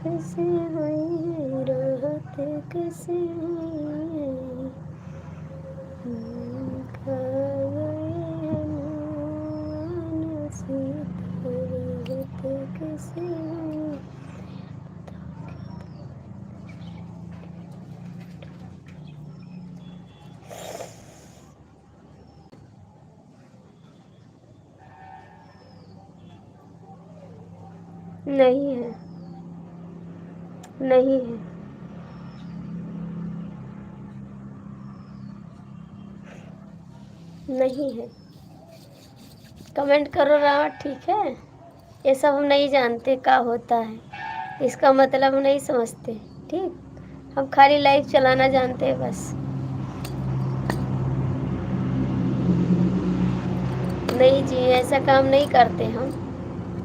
कैसे हुई राहत कैसे हुई खा गए हनुमान सीता राहत कैसे हुई। नहीं है। नहीं है। नहीं है। कमेंट करो रावण, ठीक है। ये सब हम नहीं जानते क्या होता है, इसका मतलब हम नहीं समझते। ठीक, हम खाली लाइव चलाना जानते हैं बस। नहीं जी, ऐसा काम नहीं करते हम,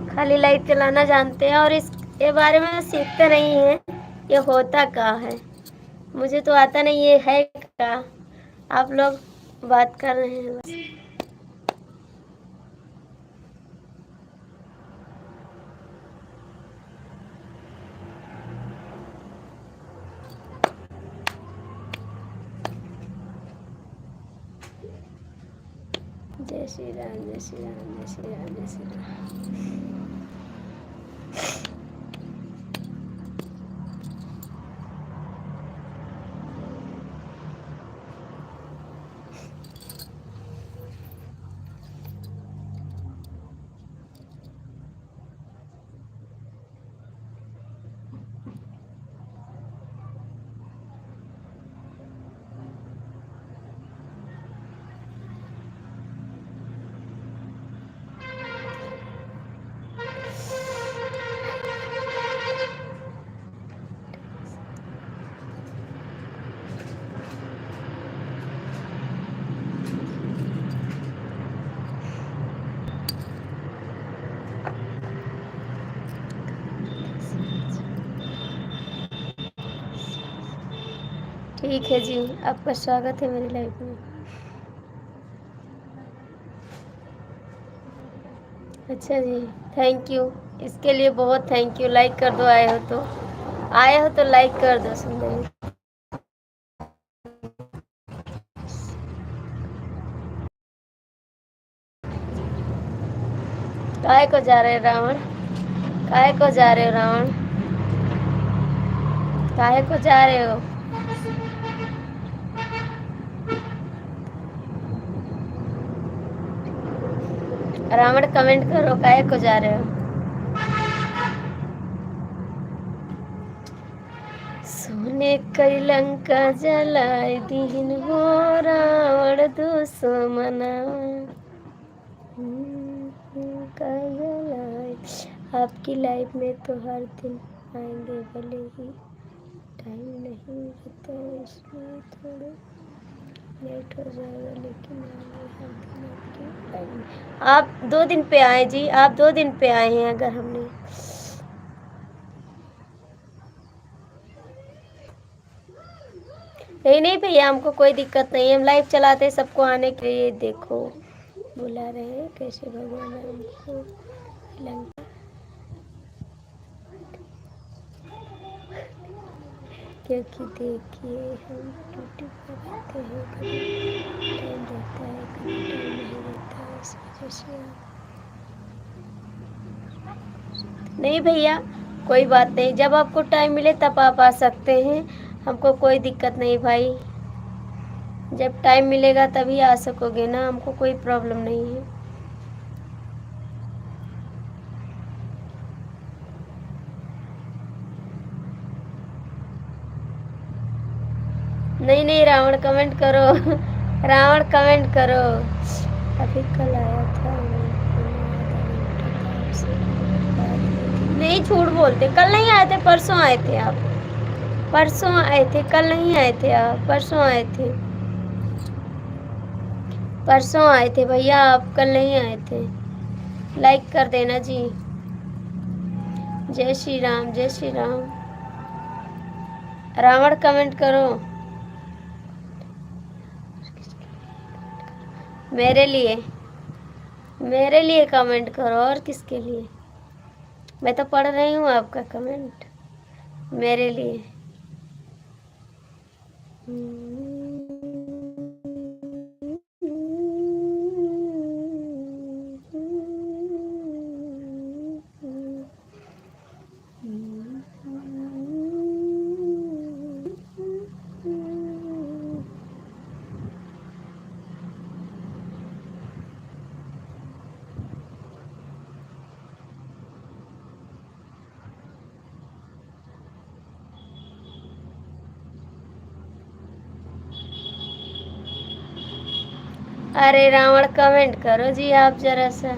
खाली लाइव चलाना जानते हैं और इसके बारे में सीखते नहीं हैं। ये होता क्या है, मुझे तो आता नहीं, ये है क्या। आप लोग बात कर रहे हैं बस। जय श्री राम, जय श्री राम, जय श्री राम, जय श्री राम। ठीक है जी, आपका स्वागत है मेरी लाइफ में। अच्छा जी, थैंक यू, इसके लिए बहुत थैंक यू। लाइक कर दो, आए हो तो लाइक कर दो सुंदरी। काहे को जा रहे रावण, काहे को जा रहे हो रावण, काहे को जा रहे हो। रावण कमेंट करो, काहे को जा रहे हो। सोने कई लंका जलाए दीन हो रावण दुश्मना का जलाए। आपकी लाइफ में तो हर दिन आएंगे, भले ही टाइम नहीं रहता है, इसलिए थोड़ा लेट हो जाएगा, लेकिन आएंगे हर दिन आपकी लाइफ में। आप 2 दिन पे आए जी, आप 2 दिन पे आए हैं। अगर हमने नहीं नहीं भैया, हमको कोई दिक्कत नहीं है, हम लाइव चलाते हैं सबको आने के लिए। देखो बुला रहे हैं कैसे भगवान हमको लंका। क्योंकि देखिए हम ड्यूटी पर रहते हैं, कभी टाइम रहता है, कभी टाइम नहीं रहता है, इस वजह से। नहीं भैया, कोई बात नहीं, जब आपको टाइम मिले तब आप आ सकते हैं, हमको कोई दिक्कत नहीं भाई। जब टाइम मिलेगा तभी आ सकोगे ना, हमको कोई प्रॉब्लम नहीं है। नहीं नहीं रावण कमेंट करो रावण कमेंट करो। अभी कल आया था, नहीं झूठ बोलते, कल नहीं आए थे, परसों आए थे आप, परसों आए थे, कल नहीं आए थे आप, परसों आए थे, परसों आए थे भैया आप, कल नहीं आए थे। लाइक कर देना जी। जय श्री राम, जय श्री राम। रावण कमेंट करो मेरे लिए, मेरे लिए कमेंट करो, और किसके लिए। मैं तो पढ़ रही हूँ आपका कमेंट, मेरे लिए। अरे रावण कमेंट करो जी आप जरा सा।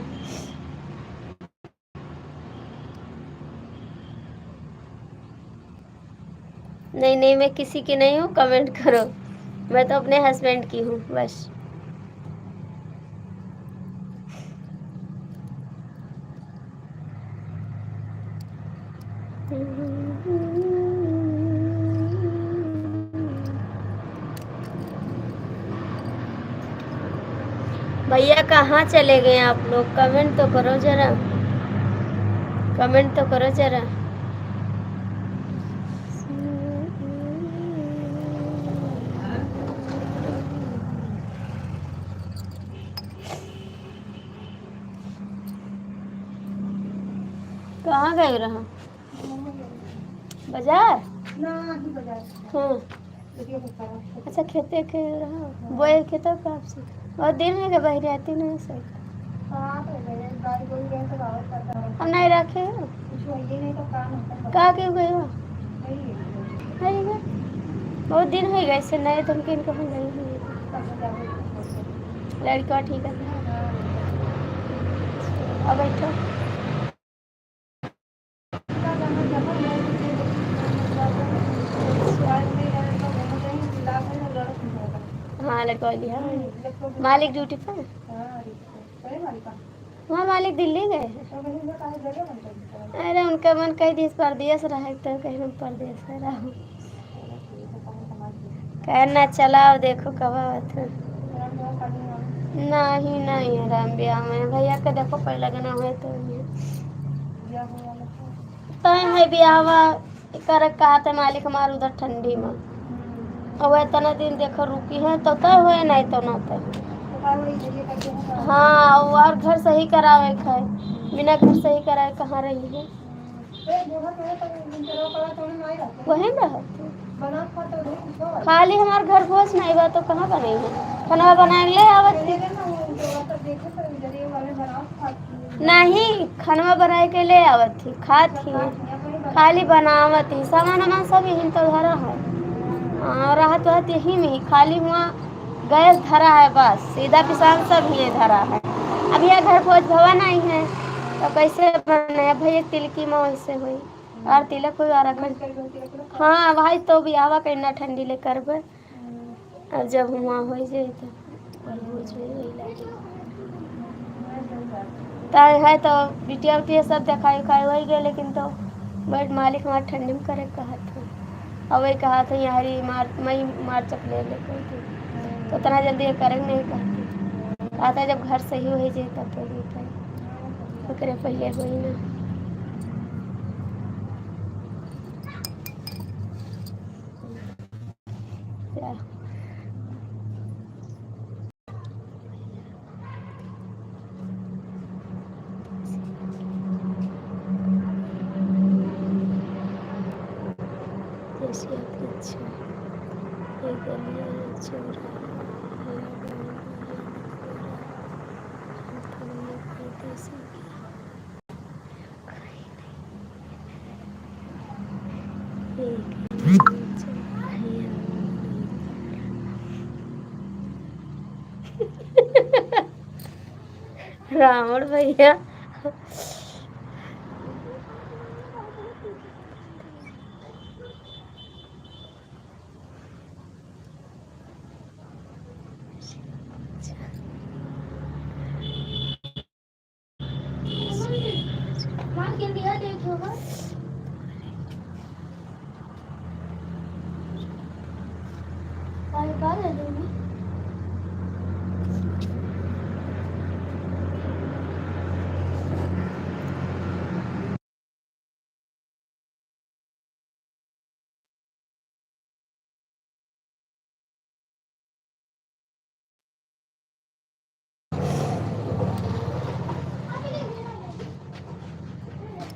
नहीं नहीं, मैं किसी की नहीं हूँ, कमेंट करो। मैं तो अपने हस्बैंड की हूँ बस। भैया कहाँ चले गए आप लोग? कमेंट तो करो जरा, कमेंट तो करो जरा। कहाँ गए रहा? बाजार? हाँ, अच्छा खेते के रहा बोए खेतों का आपसे बहुत दिन में के बह रहती नहीं सर। हम नहीं रखे हो कहाँ क्यों गए हो? नहीं गए, बहुत दिन हो गए से नए तुम किन कहूँ गई हुई। लड़का ठीक है अब बैठो। हाँ लड़का लिया मालिक ड्यूटी पर। वहाँ मालिक दिल्ली गए हैं। अरे उनका मन कहीं देश परदेश रहे तो कहीं हम परदेश रहो कहना चलाओ देखो कब आवत है। नहीं नहीं है राम ब्याह में भैया के देखो पहले गना हुए तो है ब्याहवा कर कहा था मालिक हमारे उधर ठंडी में और इतना दिन देखो रुकी है तो तय हुए नहीं तो ना तय। हाँ और घर सही करावे है बिना घर सही कराए कहाँ रही है वही खाली हमारे घर भोज नहीं बा तो कहाँ बनाई है खाना बना ले आवत नहीं खाना बना के ले आवत थी खात थी खाली बनावत ही सामान वामान सब यही तो धरा है राहत वाहत यही में ही खाली हुआ गैस धरा है बस सीधा पिसान सब ही धरा है। अब यह घर भोज भवा नहीं है तो कैसे बने भैया तिलकी में वैसे हुई और तिलक हुई और हाँ भाई तो भी आवा करना ठंडी ले करब अब जब हुआ हो जाए तो है तो बिटिया उटिया सब दिखाई उखाई हो गए लेकिन तो बट मालिक हमारे ठंडी में करे कहा था और वही कहा था यहाँ मई मार्च अप्रैल तो उतना जल्दी करेंगे नहीं कहती आता जब घर सही हो जाए तब तो करे पहले हुई ना रावण भैया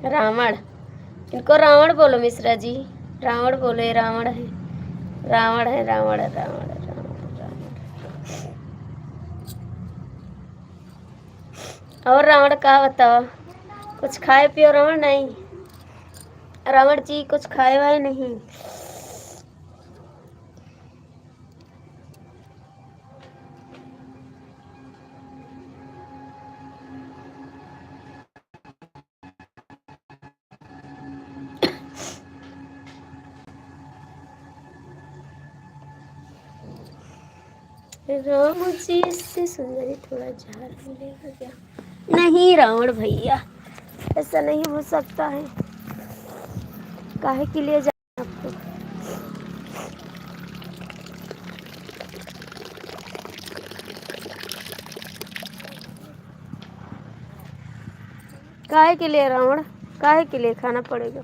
रावण इनको रावण बोलो मिश्रा जी रावण बोलो ये रावण है रावण है रावण रावण रावण रावण। और रावण का बताओ कुछ खाए पियो रावण नहीं रावण जी कुछ खाए वाए नहीं राम जी से सुंदरी थोड़ा झाड़ मिलेगा क्या? नहीं रावण भैया, ऐसा नहीं हो सकता है। काहे के लिए जाना आपको? काहे के लिए रावण? काहे के लिए खाना पड़ेगा?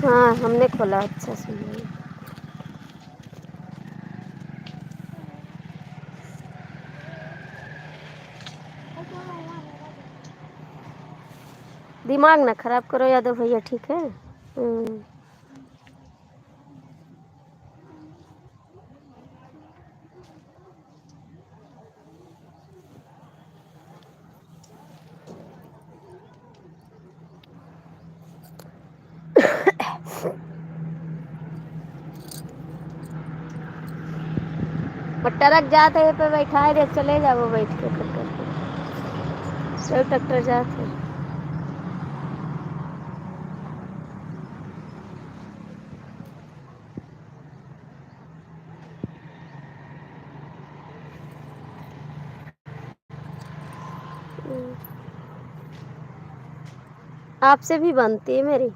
हाँ हमने खोला। अच्छा सुनिए, दिमाग ना खराब करो यादव भैया, ठीक है? ट्रक जाते है पे बैठा दे, चले जाओ बैठ के ट्रैक्टर पे। सब ट्रैक्टर जाते। आपसे भी बनती है मेरी,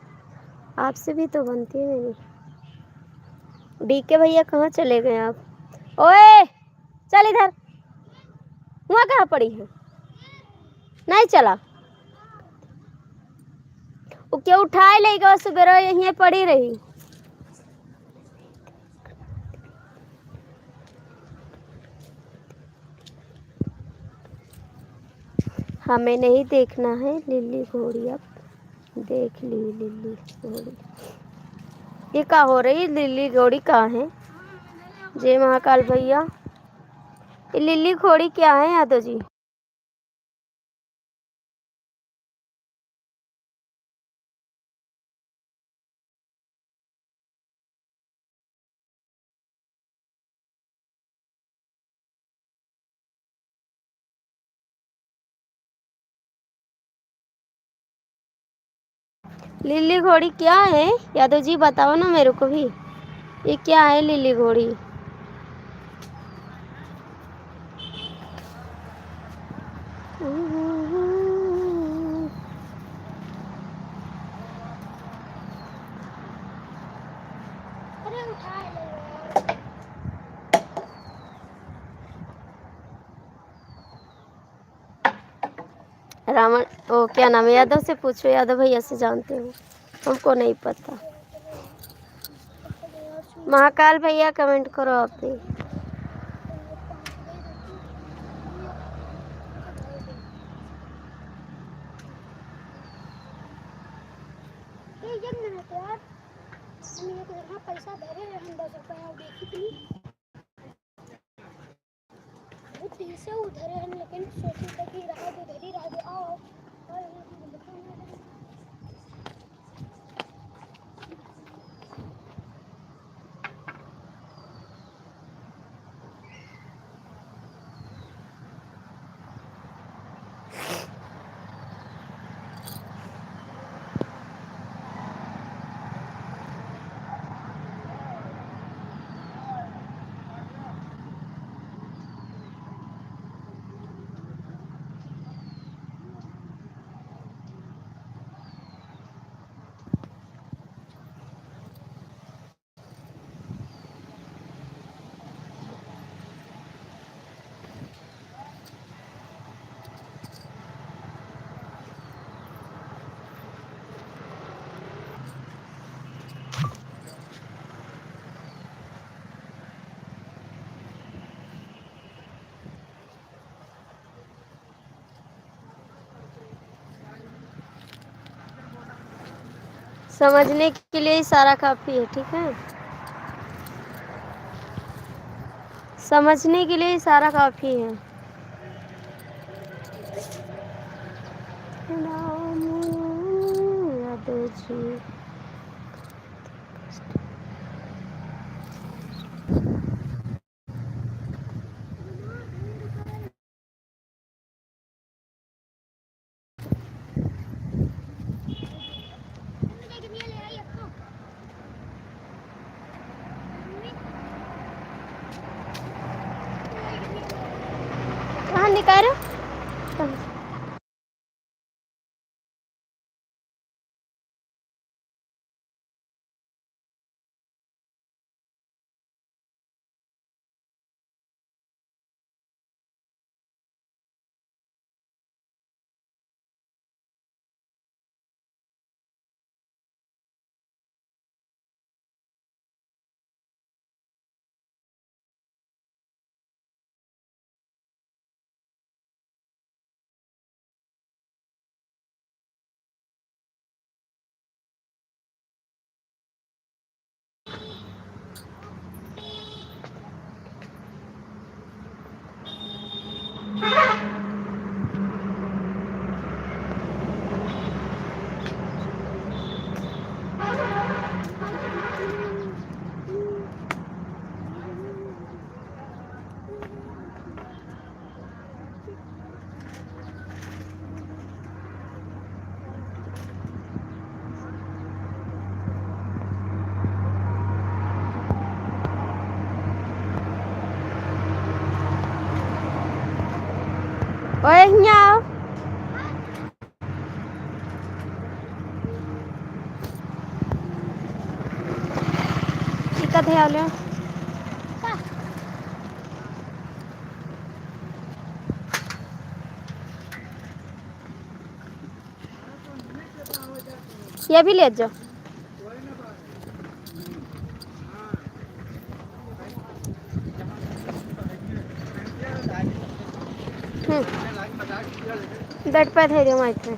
आपसे भी तो बनती है मेरी। डीके भैया कहाँ चले गए आप? ओए चल इधर, वहाँ कहाँ पड़ी है? नहीं चला वो, क्यों उठाए लेगा? सुबह यहीं पड़ी रही। हमें नहीं देखना है लिल्ली घोड़ी, अब देख ली लिल्ली घोड़ी। ये क्या हो रही? लिल्ली घोड़ी कहाँ है? जय महाकाल भैया, ये लिल्ली घोड़ी क्या है यादव जी? लिल्ली घोड़ी क्या है यादव जी? बताओ ना मेरे को भी, ये क्या है लिल्ली घोड़ी? अरे उठा ले। रावण ओ क्या नाम है? यादव से पूछो, यादव भैया से जानते हो, हमको नहीं पता। महाकाल भैया कमेंट करो आप भी। एक मिनट यार, हम ये तो यहाँ पैसा दे रहे हैं, हम 10 रुपया देखी थी वो 30 से उधर है, लेकिन सोची तक ही रहा तो इधर ही रह गया। आओ समझने के लिए इशारा काफी है, ठीक है? समझने के लिए इशारा काफी है। राम यादव जी, कह रहे हो? Ôi nhau theo nữa. ये भी ले जाओ. दट पे थे जो माइक में.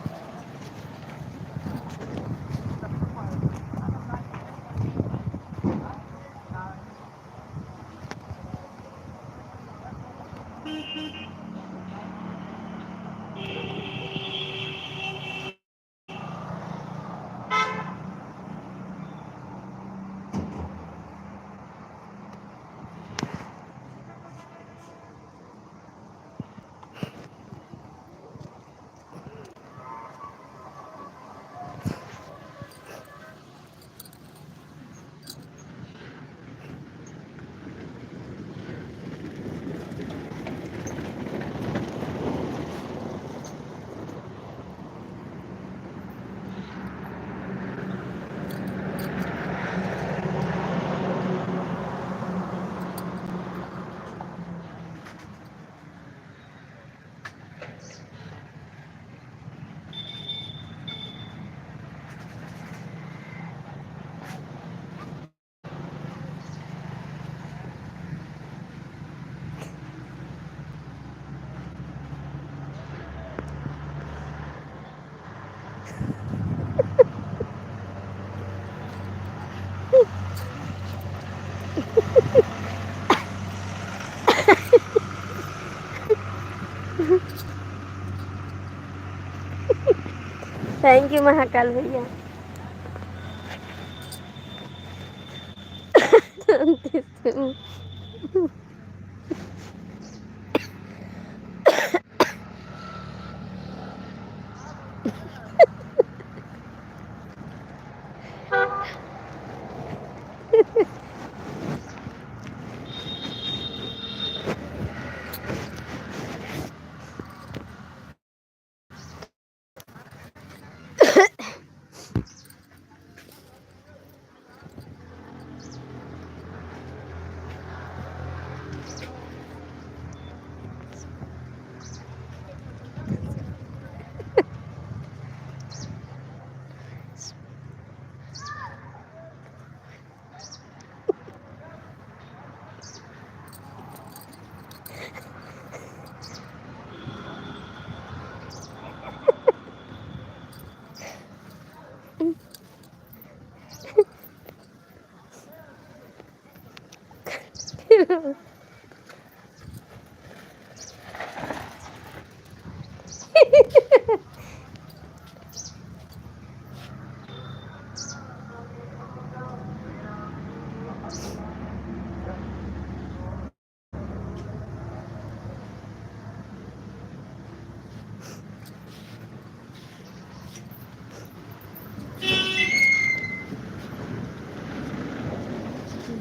थैंक यू महाकाल भैया.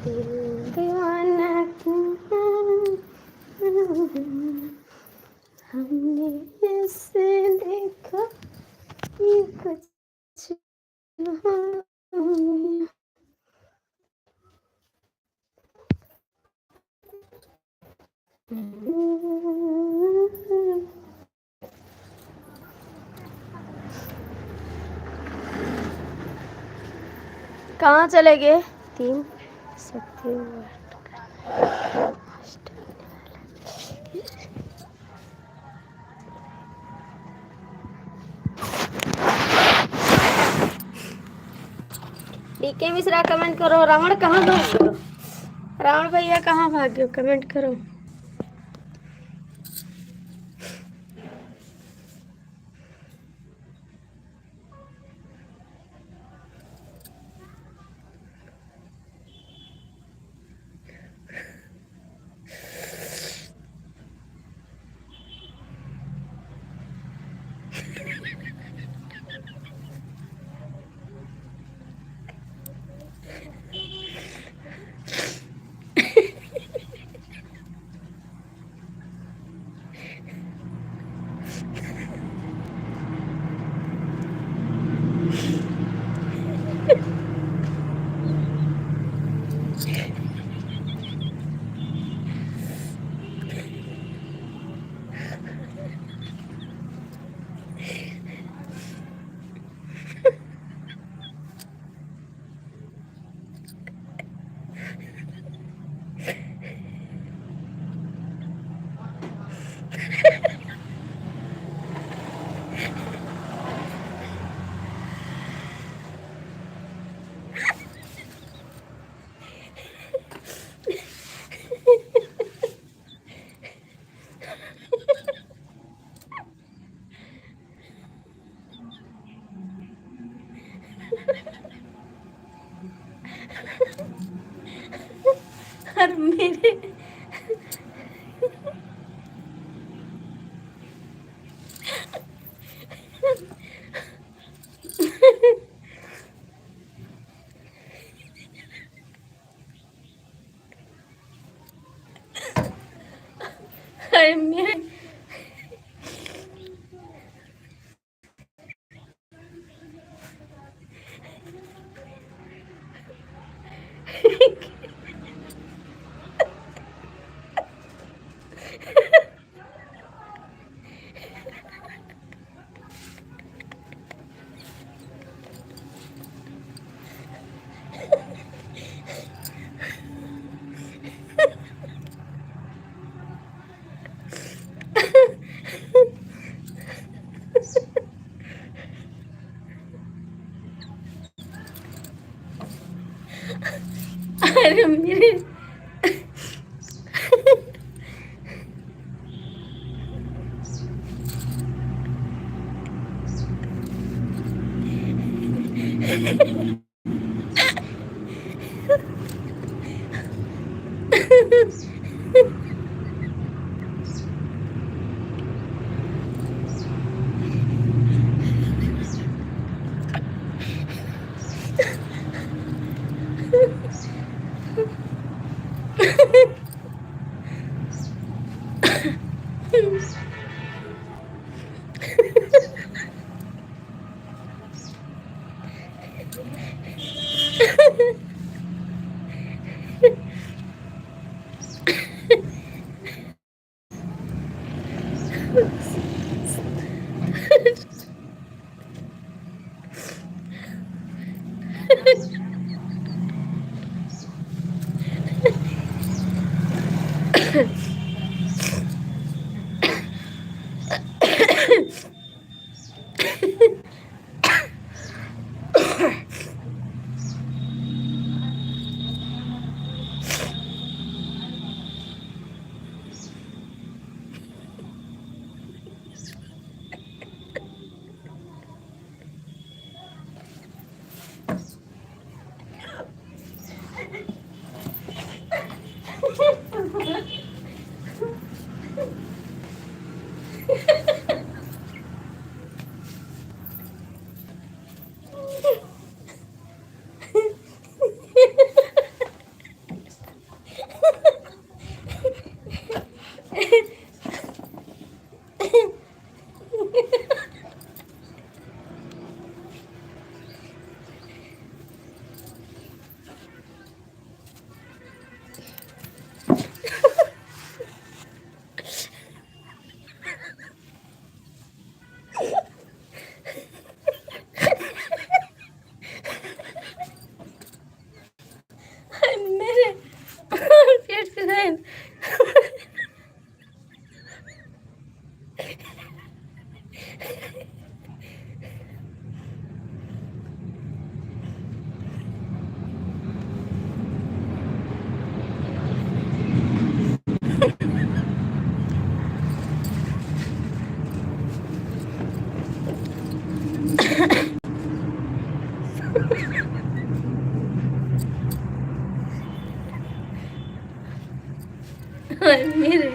दिल दीवाना क्यों कहाँ चले गए? 3 सत्य डीके मिश्रा कमेंट करो। रावण कहाँ भाग गयो? रावण भैया कहाँ भाग गयो? कमेंट करो। और मेरे अरे मेरे अरे मेरे मेरे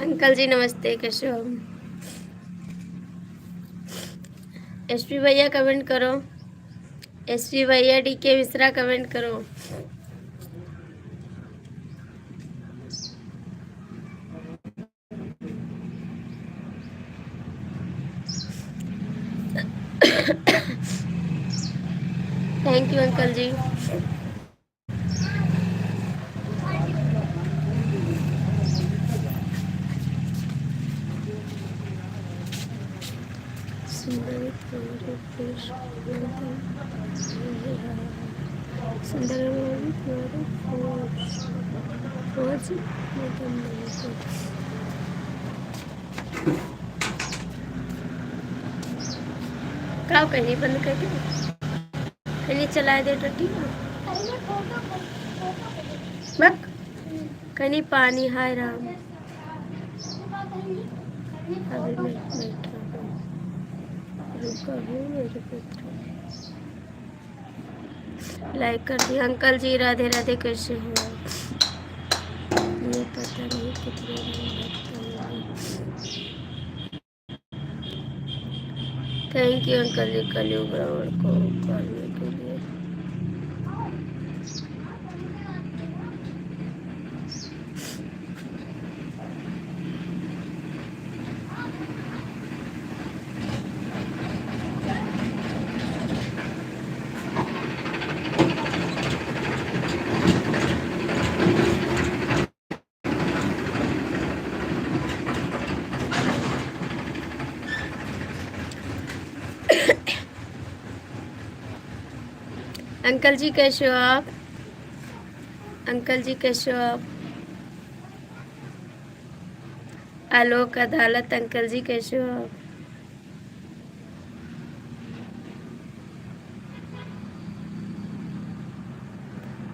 अंकल जी नमस्ते, कैसे हो? एसपी भैया कमेंट करो, एसपी भैया डीके मिश्रा कमेंट करो। थैंक यू अंकल जी। का कहीं बंद कर दे, कहीं चला दे तो ठीक है। बक कहीं पानी, हाय राम, अभी मैं बैठा हूँ, रुका हूँ मेरे पुत्र। लाइक कर दिया। अंकल जी राधे राधे, कैसे हैं आप? ये पता नहीं कितने थैंक यू अंकल जी कलयुग रावण को करने के लिए। अंकल जी कैसे हो आप? अंकल जी कैसे हो आप? आलोक अदालत, अंकल जी कैसे हो आप?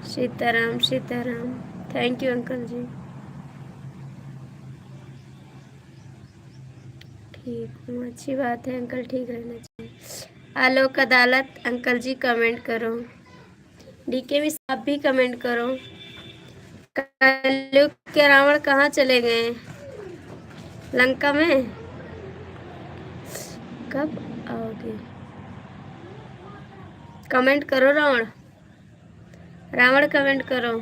Sitaram Sitaram, thank you uncle ji. ठीक हूँ, अच्छी बात है अंकल, ठीक रहना चाहिए। आलोक अदालत, अंकल जी कमेंट करो। डीके भी आप भी कमेंट करो। कलयुग के रावण कहाँ चले गए? लंका में? कब आओगे? कमेंट करो रावण, रावण कमेंट करो।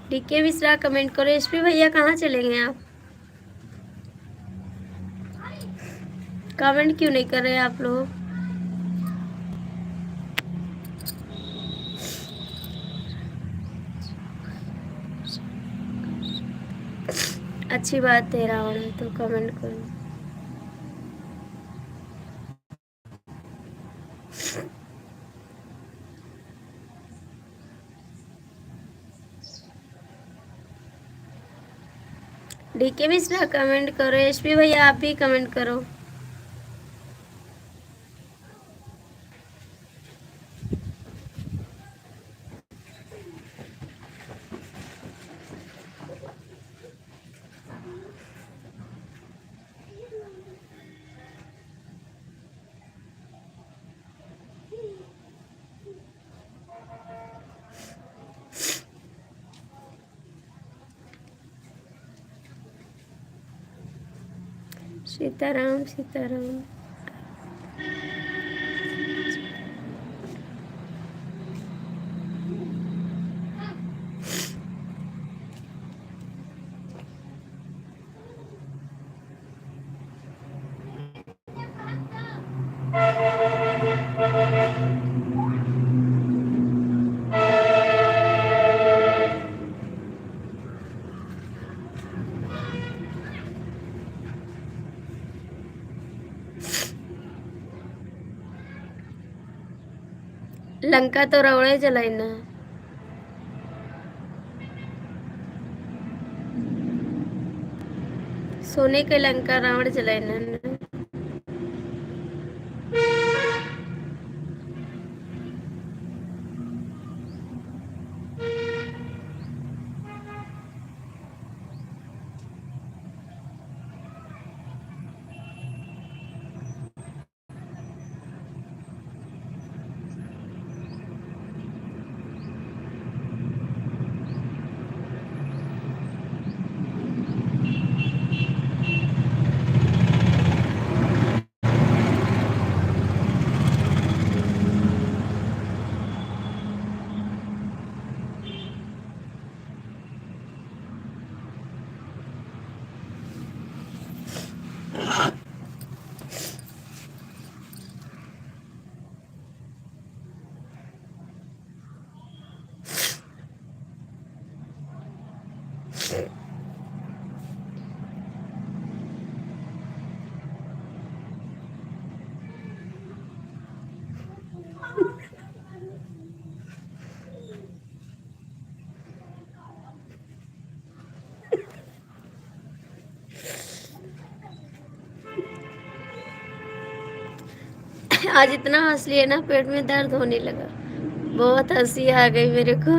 डीके मिश्रा कमेंट करो। एसपी भैया कहाँ चले गए आप? कमेंट क्यों नहीं कर रहे आप लोग? अच्छी बात है, रावण है तो कमेंट करो। डीके मिश्रा कमेंट करो। एसपी भैया आप भी कमेंट करो। सीताराम सीताराम। लंका तो रावण जलाई ना। सोने के लंका रावण जलाई ना। आज इतना हंस लिया ना, पेट में दर्द होने लगा। बहुत हंसी आ गई मेरे को।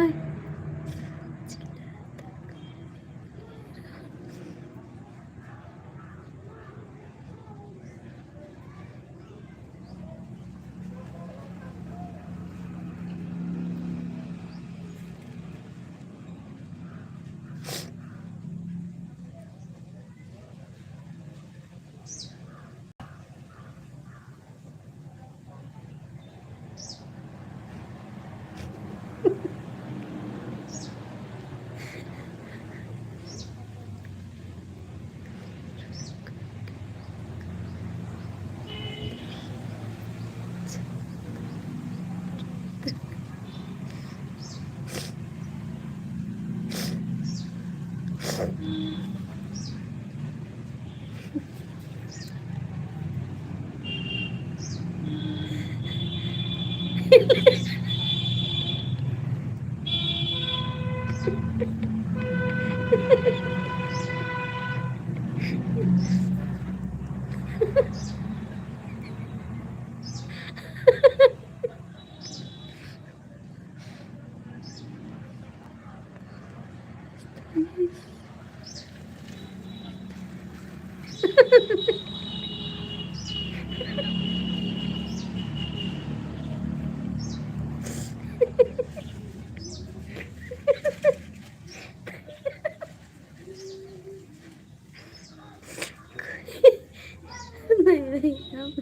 नहीं नहीं हम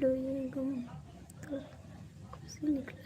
लो ये गुम तो से निकला।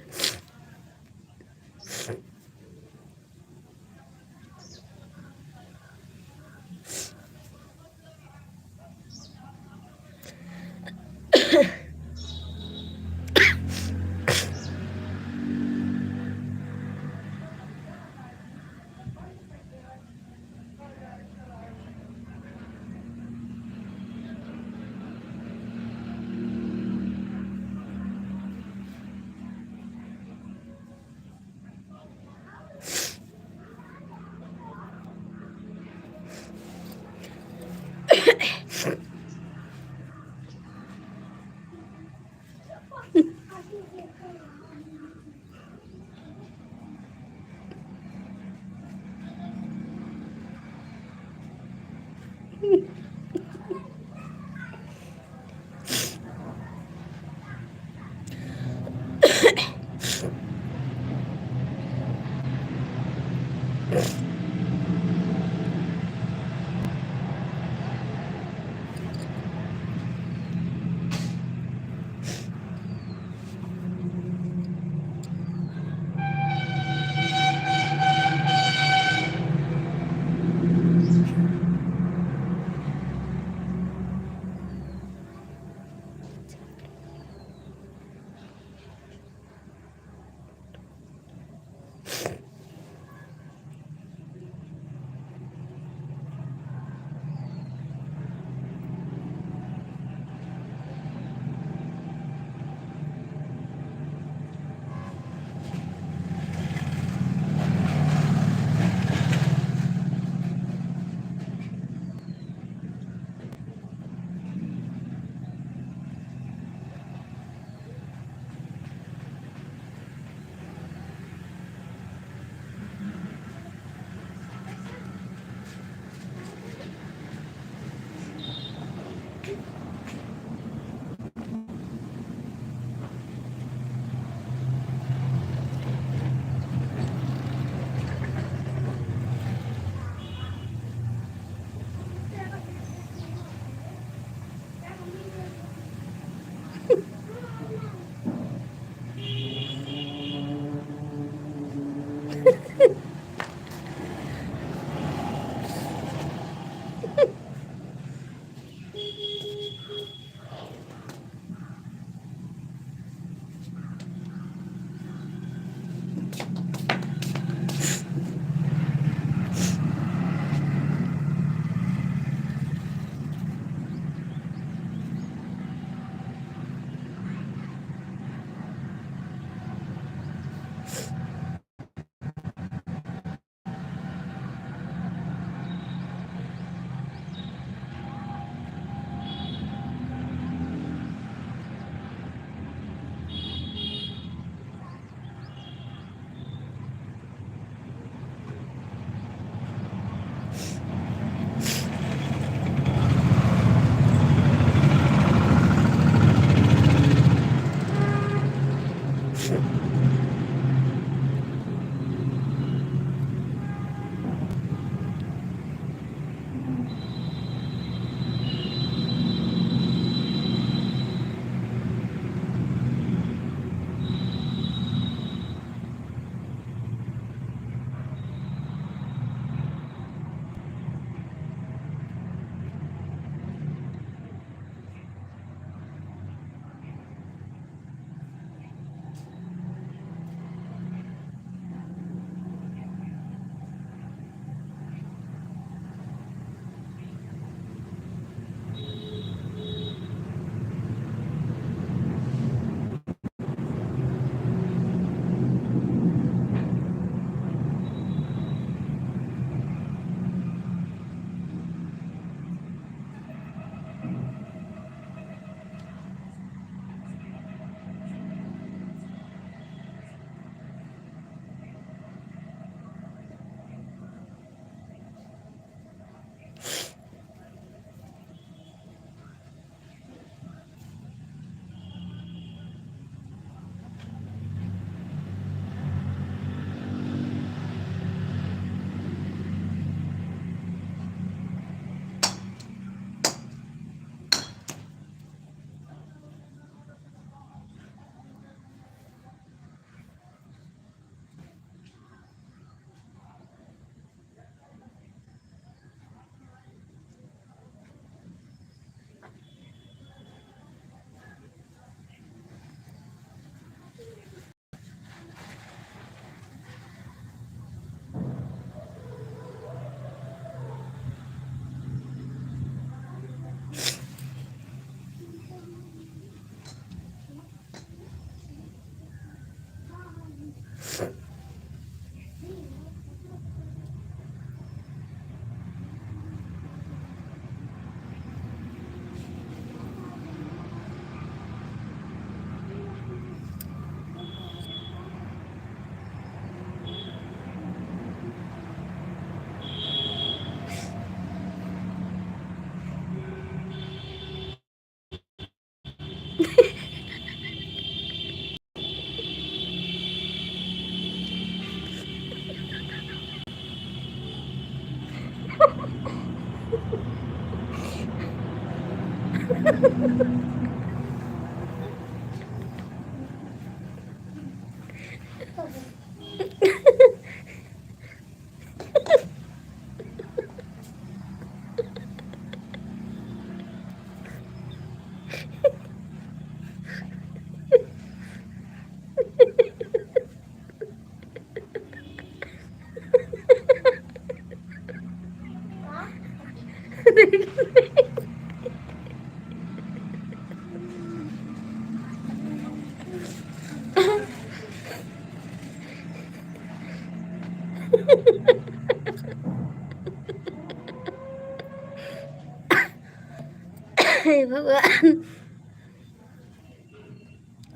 हे भगवान,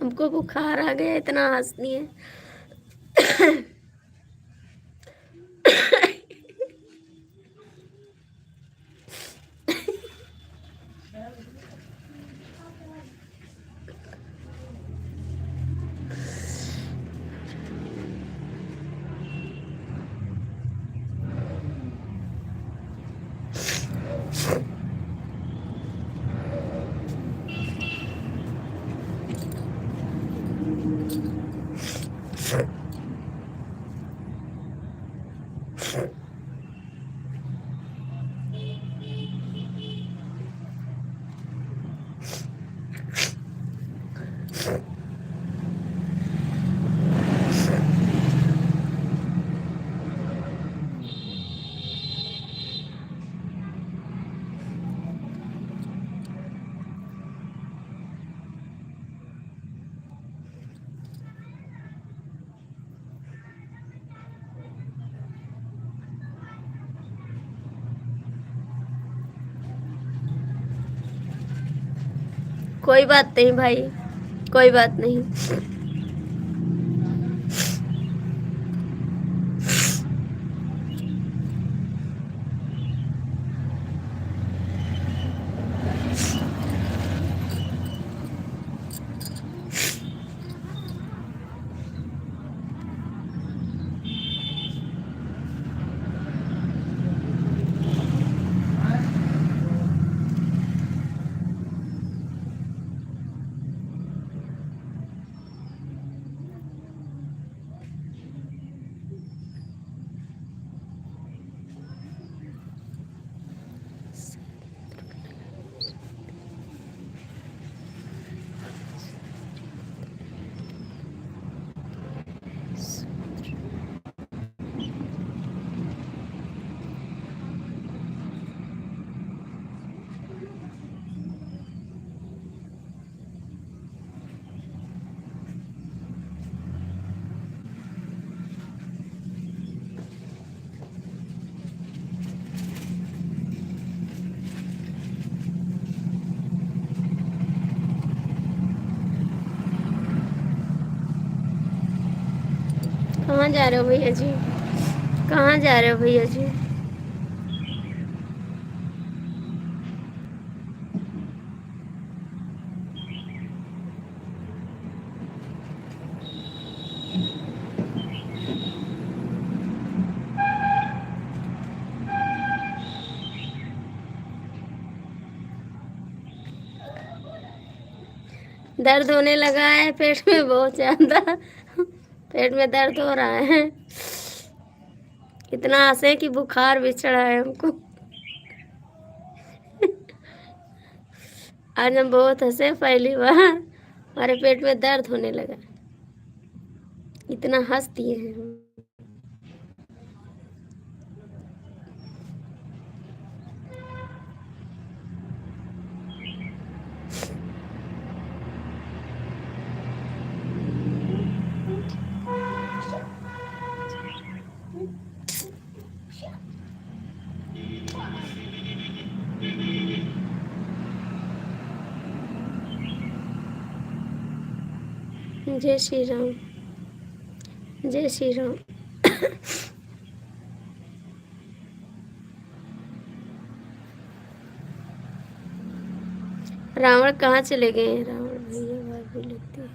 हमको बुखार आ गया, इतना हंसनी है। कोई बात नहीं भाई, कोई बात नहीं। कहाँ जा रहे हो भैया जी? कहाँ जा रहे हो भैया जी? दर्द होने लगा है पेट में बहुत ज्यादा। पेट में दर्द हो रहा है, इतना हंसे कि बुखार भी चढ़ा है हमको। आज हम बहुत हंसे पहली बार, हमारे पेट में दर्द होने लगा, इतना हंस दिए हैं हम। जय श्री राम, जय श्री राम। रावण कहाँ चले गए हैं? रावण भैया भाभी लगती है।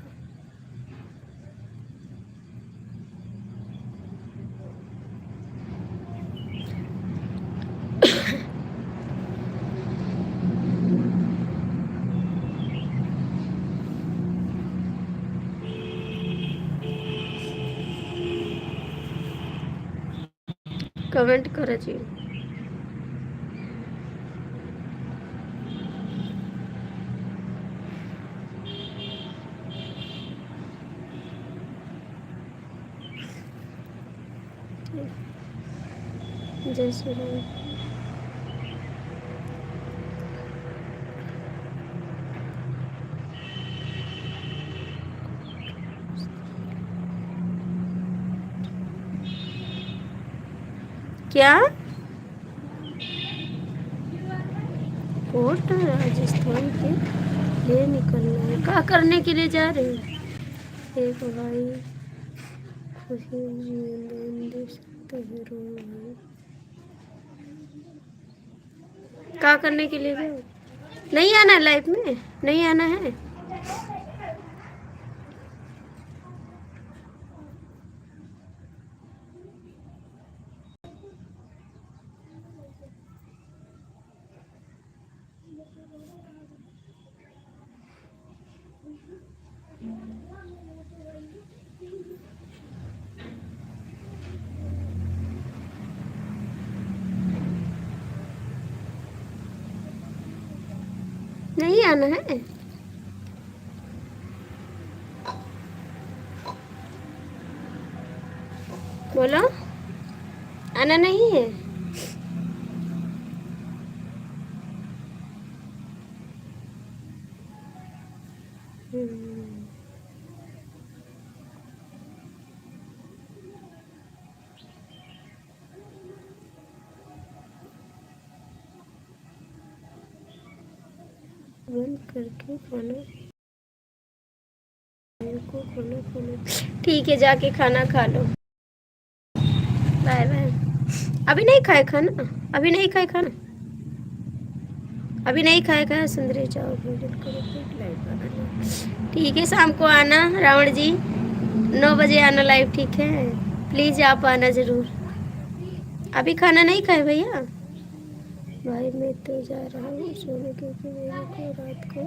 कमेंट करो जी। जय श्री राम। क्या कोर्ट राजस्थान के लिए निकलना है? क्या करने के लिए जा रहे हैं? एक भाई खुशी जीवन दे सकते हैं रो भाई। क्या करने के लिए जाओ? नहीं आना लाइफ में, नहीं आना है। नहीं आना है। बोलो, आना नहीं है। बंद करके खाना को खाना खाना। ठीक है, जाके खाना खा लो। Bye bye. अभी नहीं खाए खाना? अभी नहीं खाए खाना? अभी नहीं खाए खाए सुंदरी जाओ भोजन करो। ठीक है, शाम को आना रावण जी, 9 बजे आना लाइव, ठीक है? प्लीज़ आप आना ज़रूर। अभी खाना नहीं खाए भैया? भाई मैं तो जा रहा हूँ सोने, क्योंकि मेरे को रात को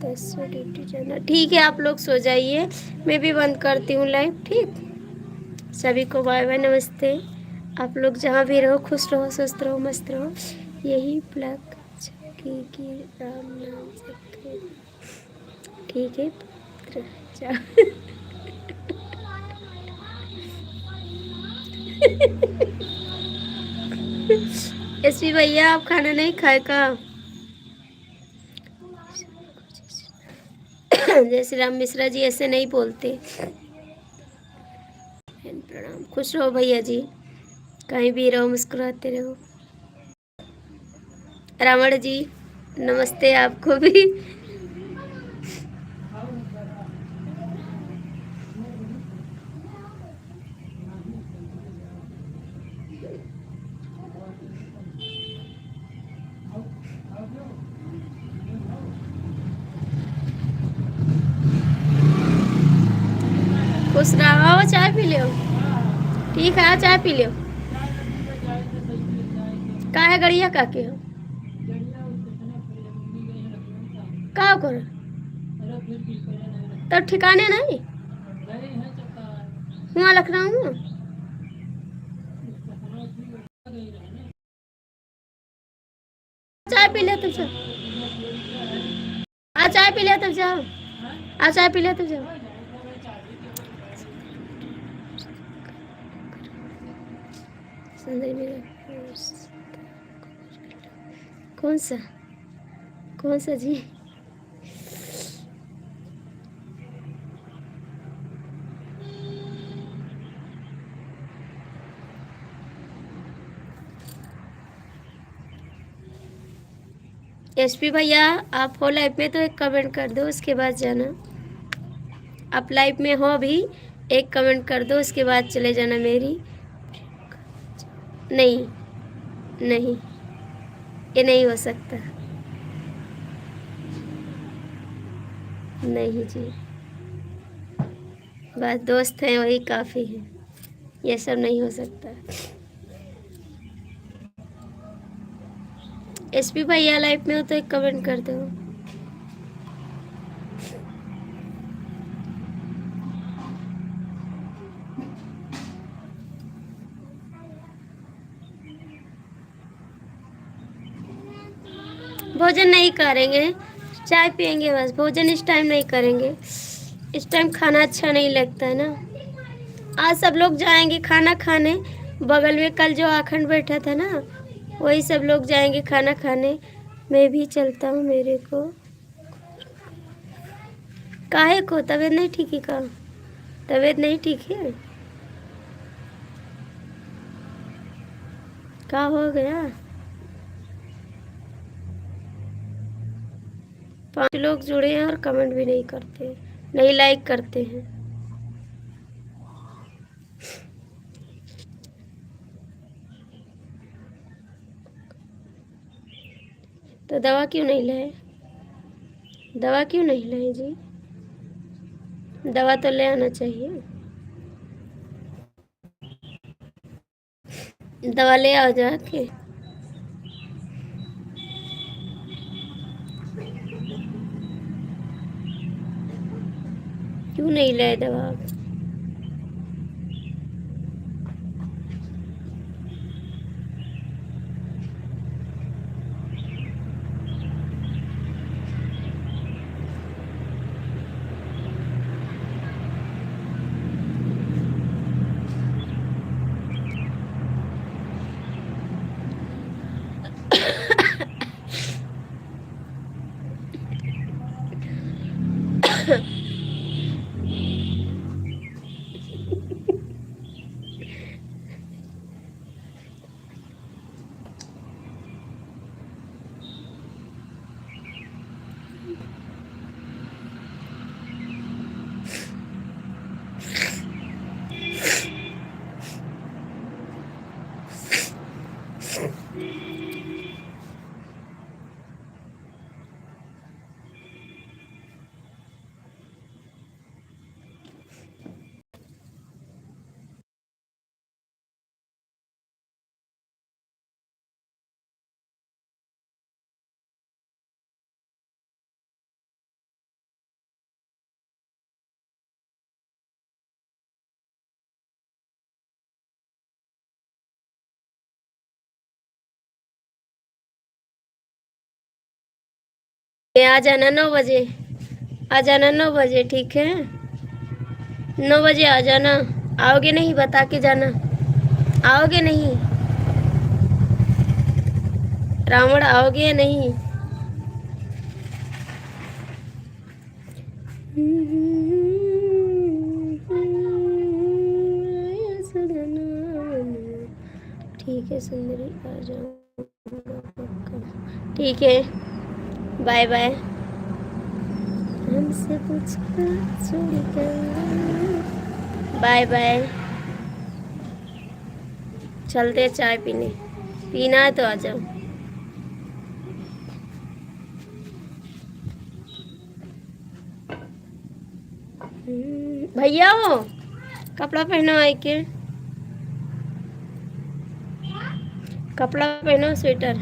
10 से ड्यूटी जाना। ठीक है, आप लोग सो जाइए, मैं भी बंद करती हूँ लाइव। ठीक, सभी को बाय बाय, नमस्ते। आप लोग जहाँ भी रहो खुश रहो, स्वस्थ रहो, मस्त रहो। यही प्लग की राम नाम सबके। ठीक है, जाओ। एसपी भैया आप खाना नहीं खाए का? जय श्री राम। मिश्रा जी ऐसे नहीं बोलते। प्रणाम, खुश रहो भैया जी, कहीं भी रहो मुस्कुराते रहो। रावण जी नमस्ते आपको भी। खुश रहो, आओ चाय पी लो। ठीक है, आओ चाय पी लो। का है गड़िया का के हो का करो तब ठिकाने नहीं हुआ लखनऊ में। चाय पी ले तब जाओ, आ चाय पी ले तब जाओ, आ चाय पी ले तब जाओ। कौन सा कौन सा जी? एसपी भैया आप हो लाइव में तो एक कमेंट कर दो, उसके बाद जाना। आप लाइव में हो अभी, एक कमेंट कर दो, उसके बाद चले जाना। मेरी नहीं, नहीं, ये नहीं हो सकता। नहीं जी, बस दोस्त हैं वही काफ़ी है, ये सब नहीं हो सकता। एसपी भैया लाइफ में हो तो एक कमेंट कर दो। भोजन नहीं करेंगे, चाय पियेंगे बस, भोजन इस टाइम नहीं करेंगे। इस टाइम खाना अच्छा नहीं लगता है ना। आज सब लोग जाएंगे खाना खाने, बगल में कल जो आखंड बैठा था ना, वही सब लोग जाएंगे खाना खाने। मैं भी चलता हूँ, मेरे को काहे को तबीयत नहीं ठीक है का? तबीयत नहीं ठीक है? क्या हो गया? 5 लोग जुड़े हैं और कमेंट भी नहीं करते, नहीं लाइक करते हैं। तो दवा क्यों नहीं लाए? दवा क्यों नहीं लाए जी? दवा तो ले आना चाहिए। दवा ले आओ जाके। क्यों नहीं लाए दवा? ये आ जाना 9 बजे, आ जाना 9 बजे, ठीक है? 9 बजे आ जाना। आओगे नहीं बता के जाना, आओगे नहीं? रावण आओगे या नहीं? ठीक है सुंदरी, आ जाऊंगा पक्का। ठीक है, बाय बाय। हमसे पूछकर चोरी कर, बाय बाय। चलते चाय पीने, पीना है तो आ जाओ। भैया हो कपड़ा पहनो, आई के कपड़ा पहनो, स्वेटर।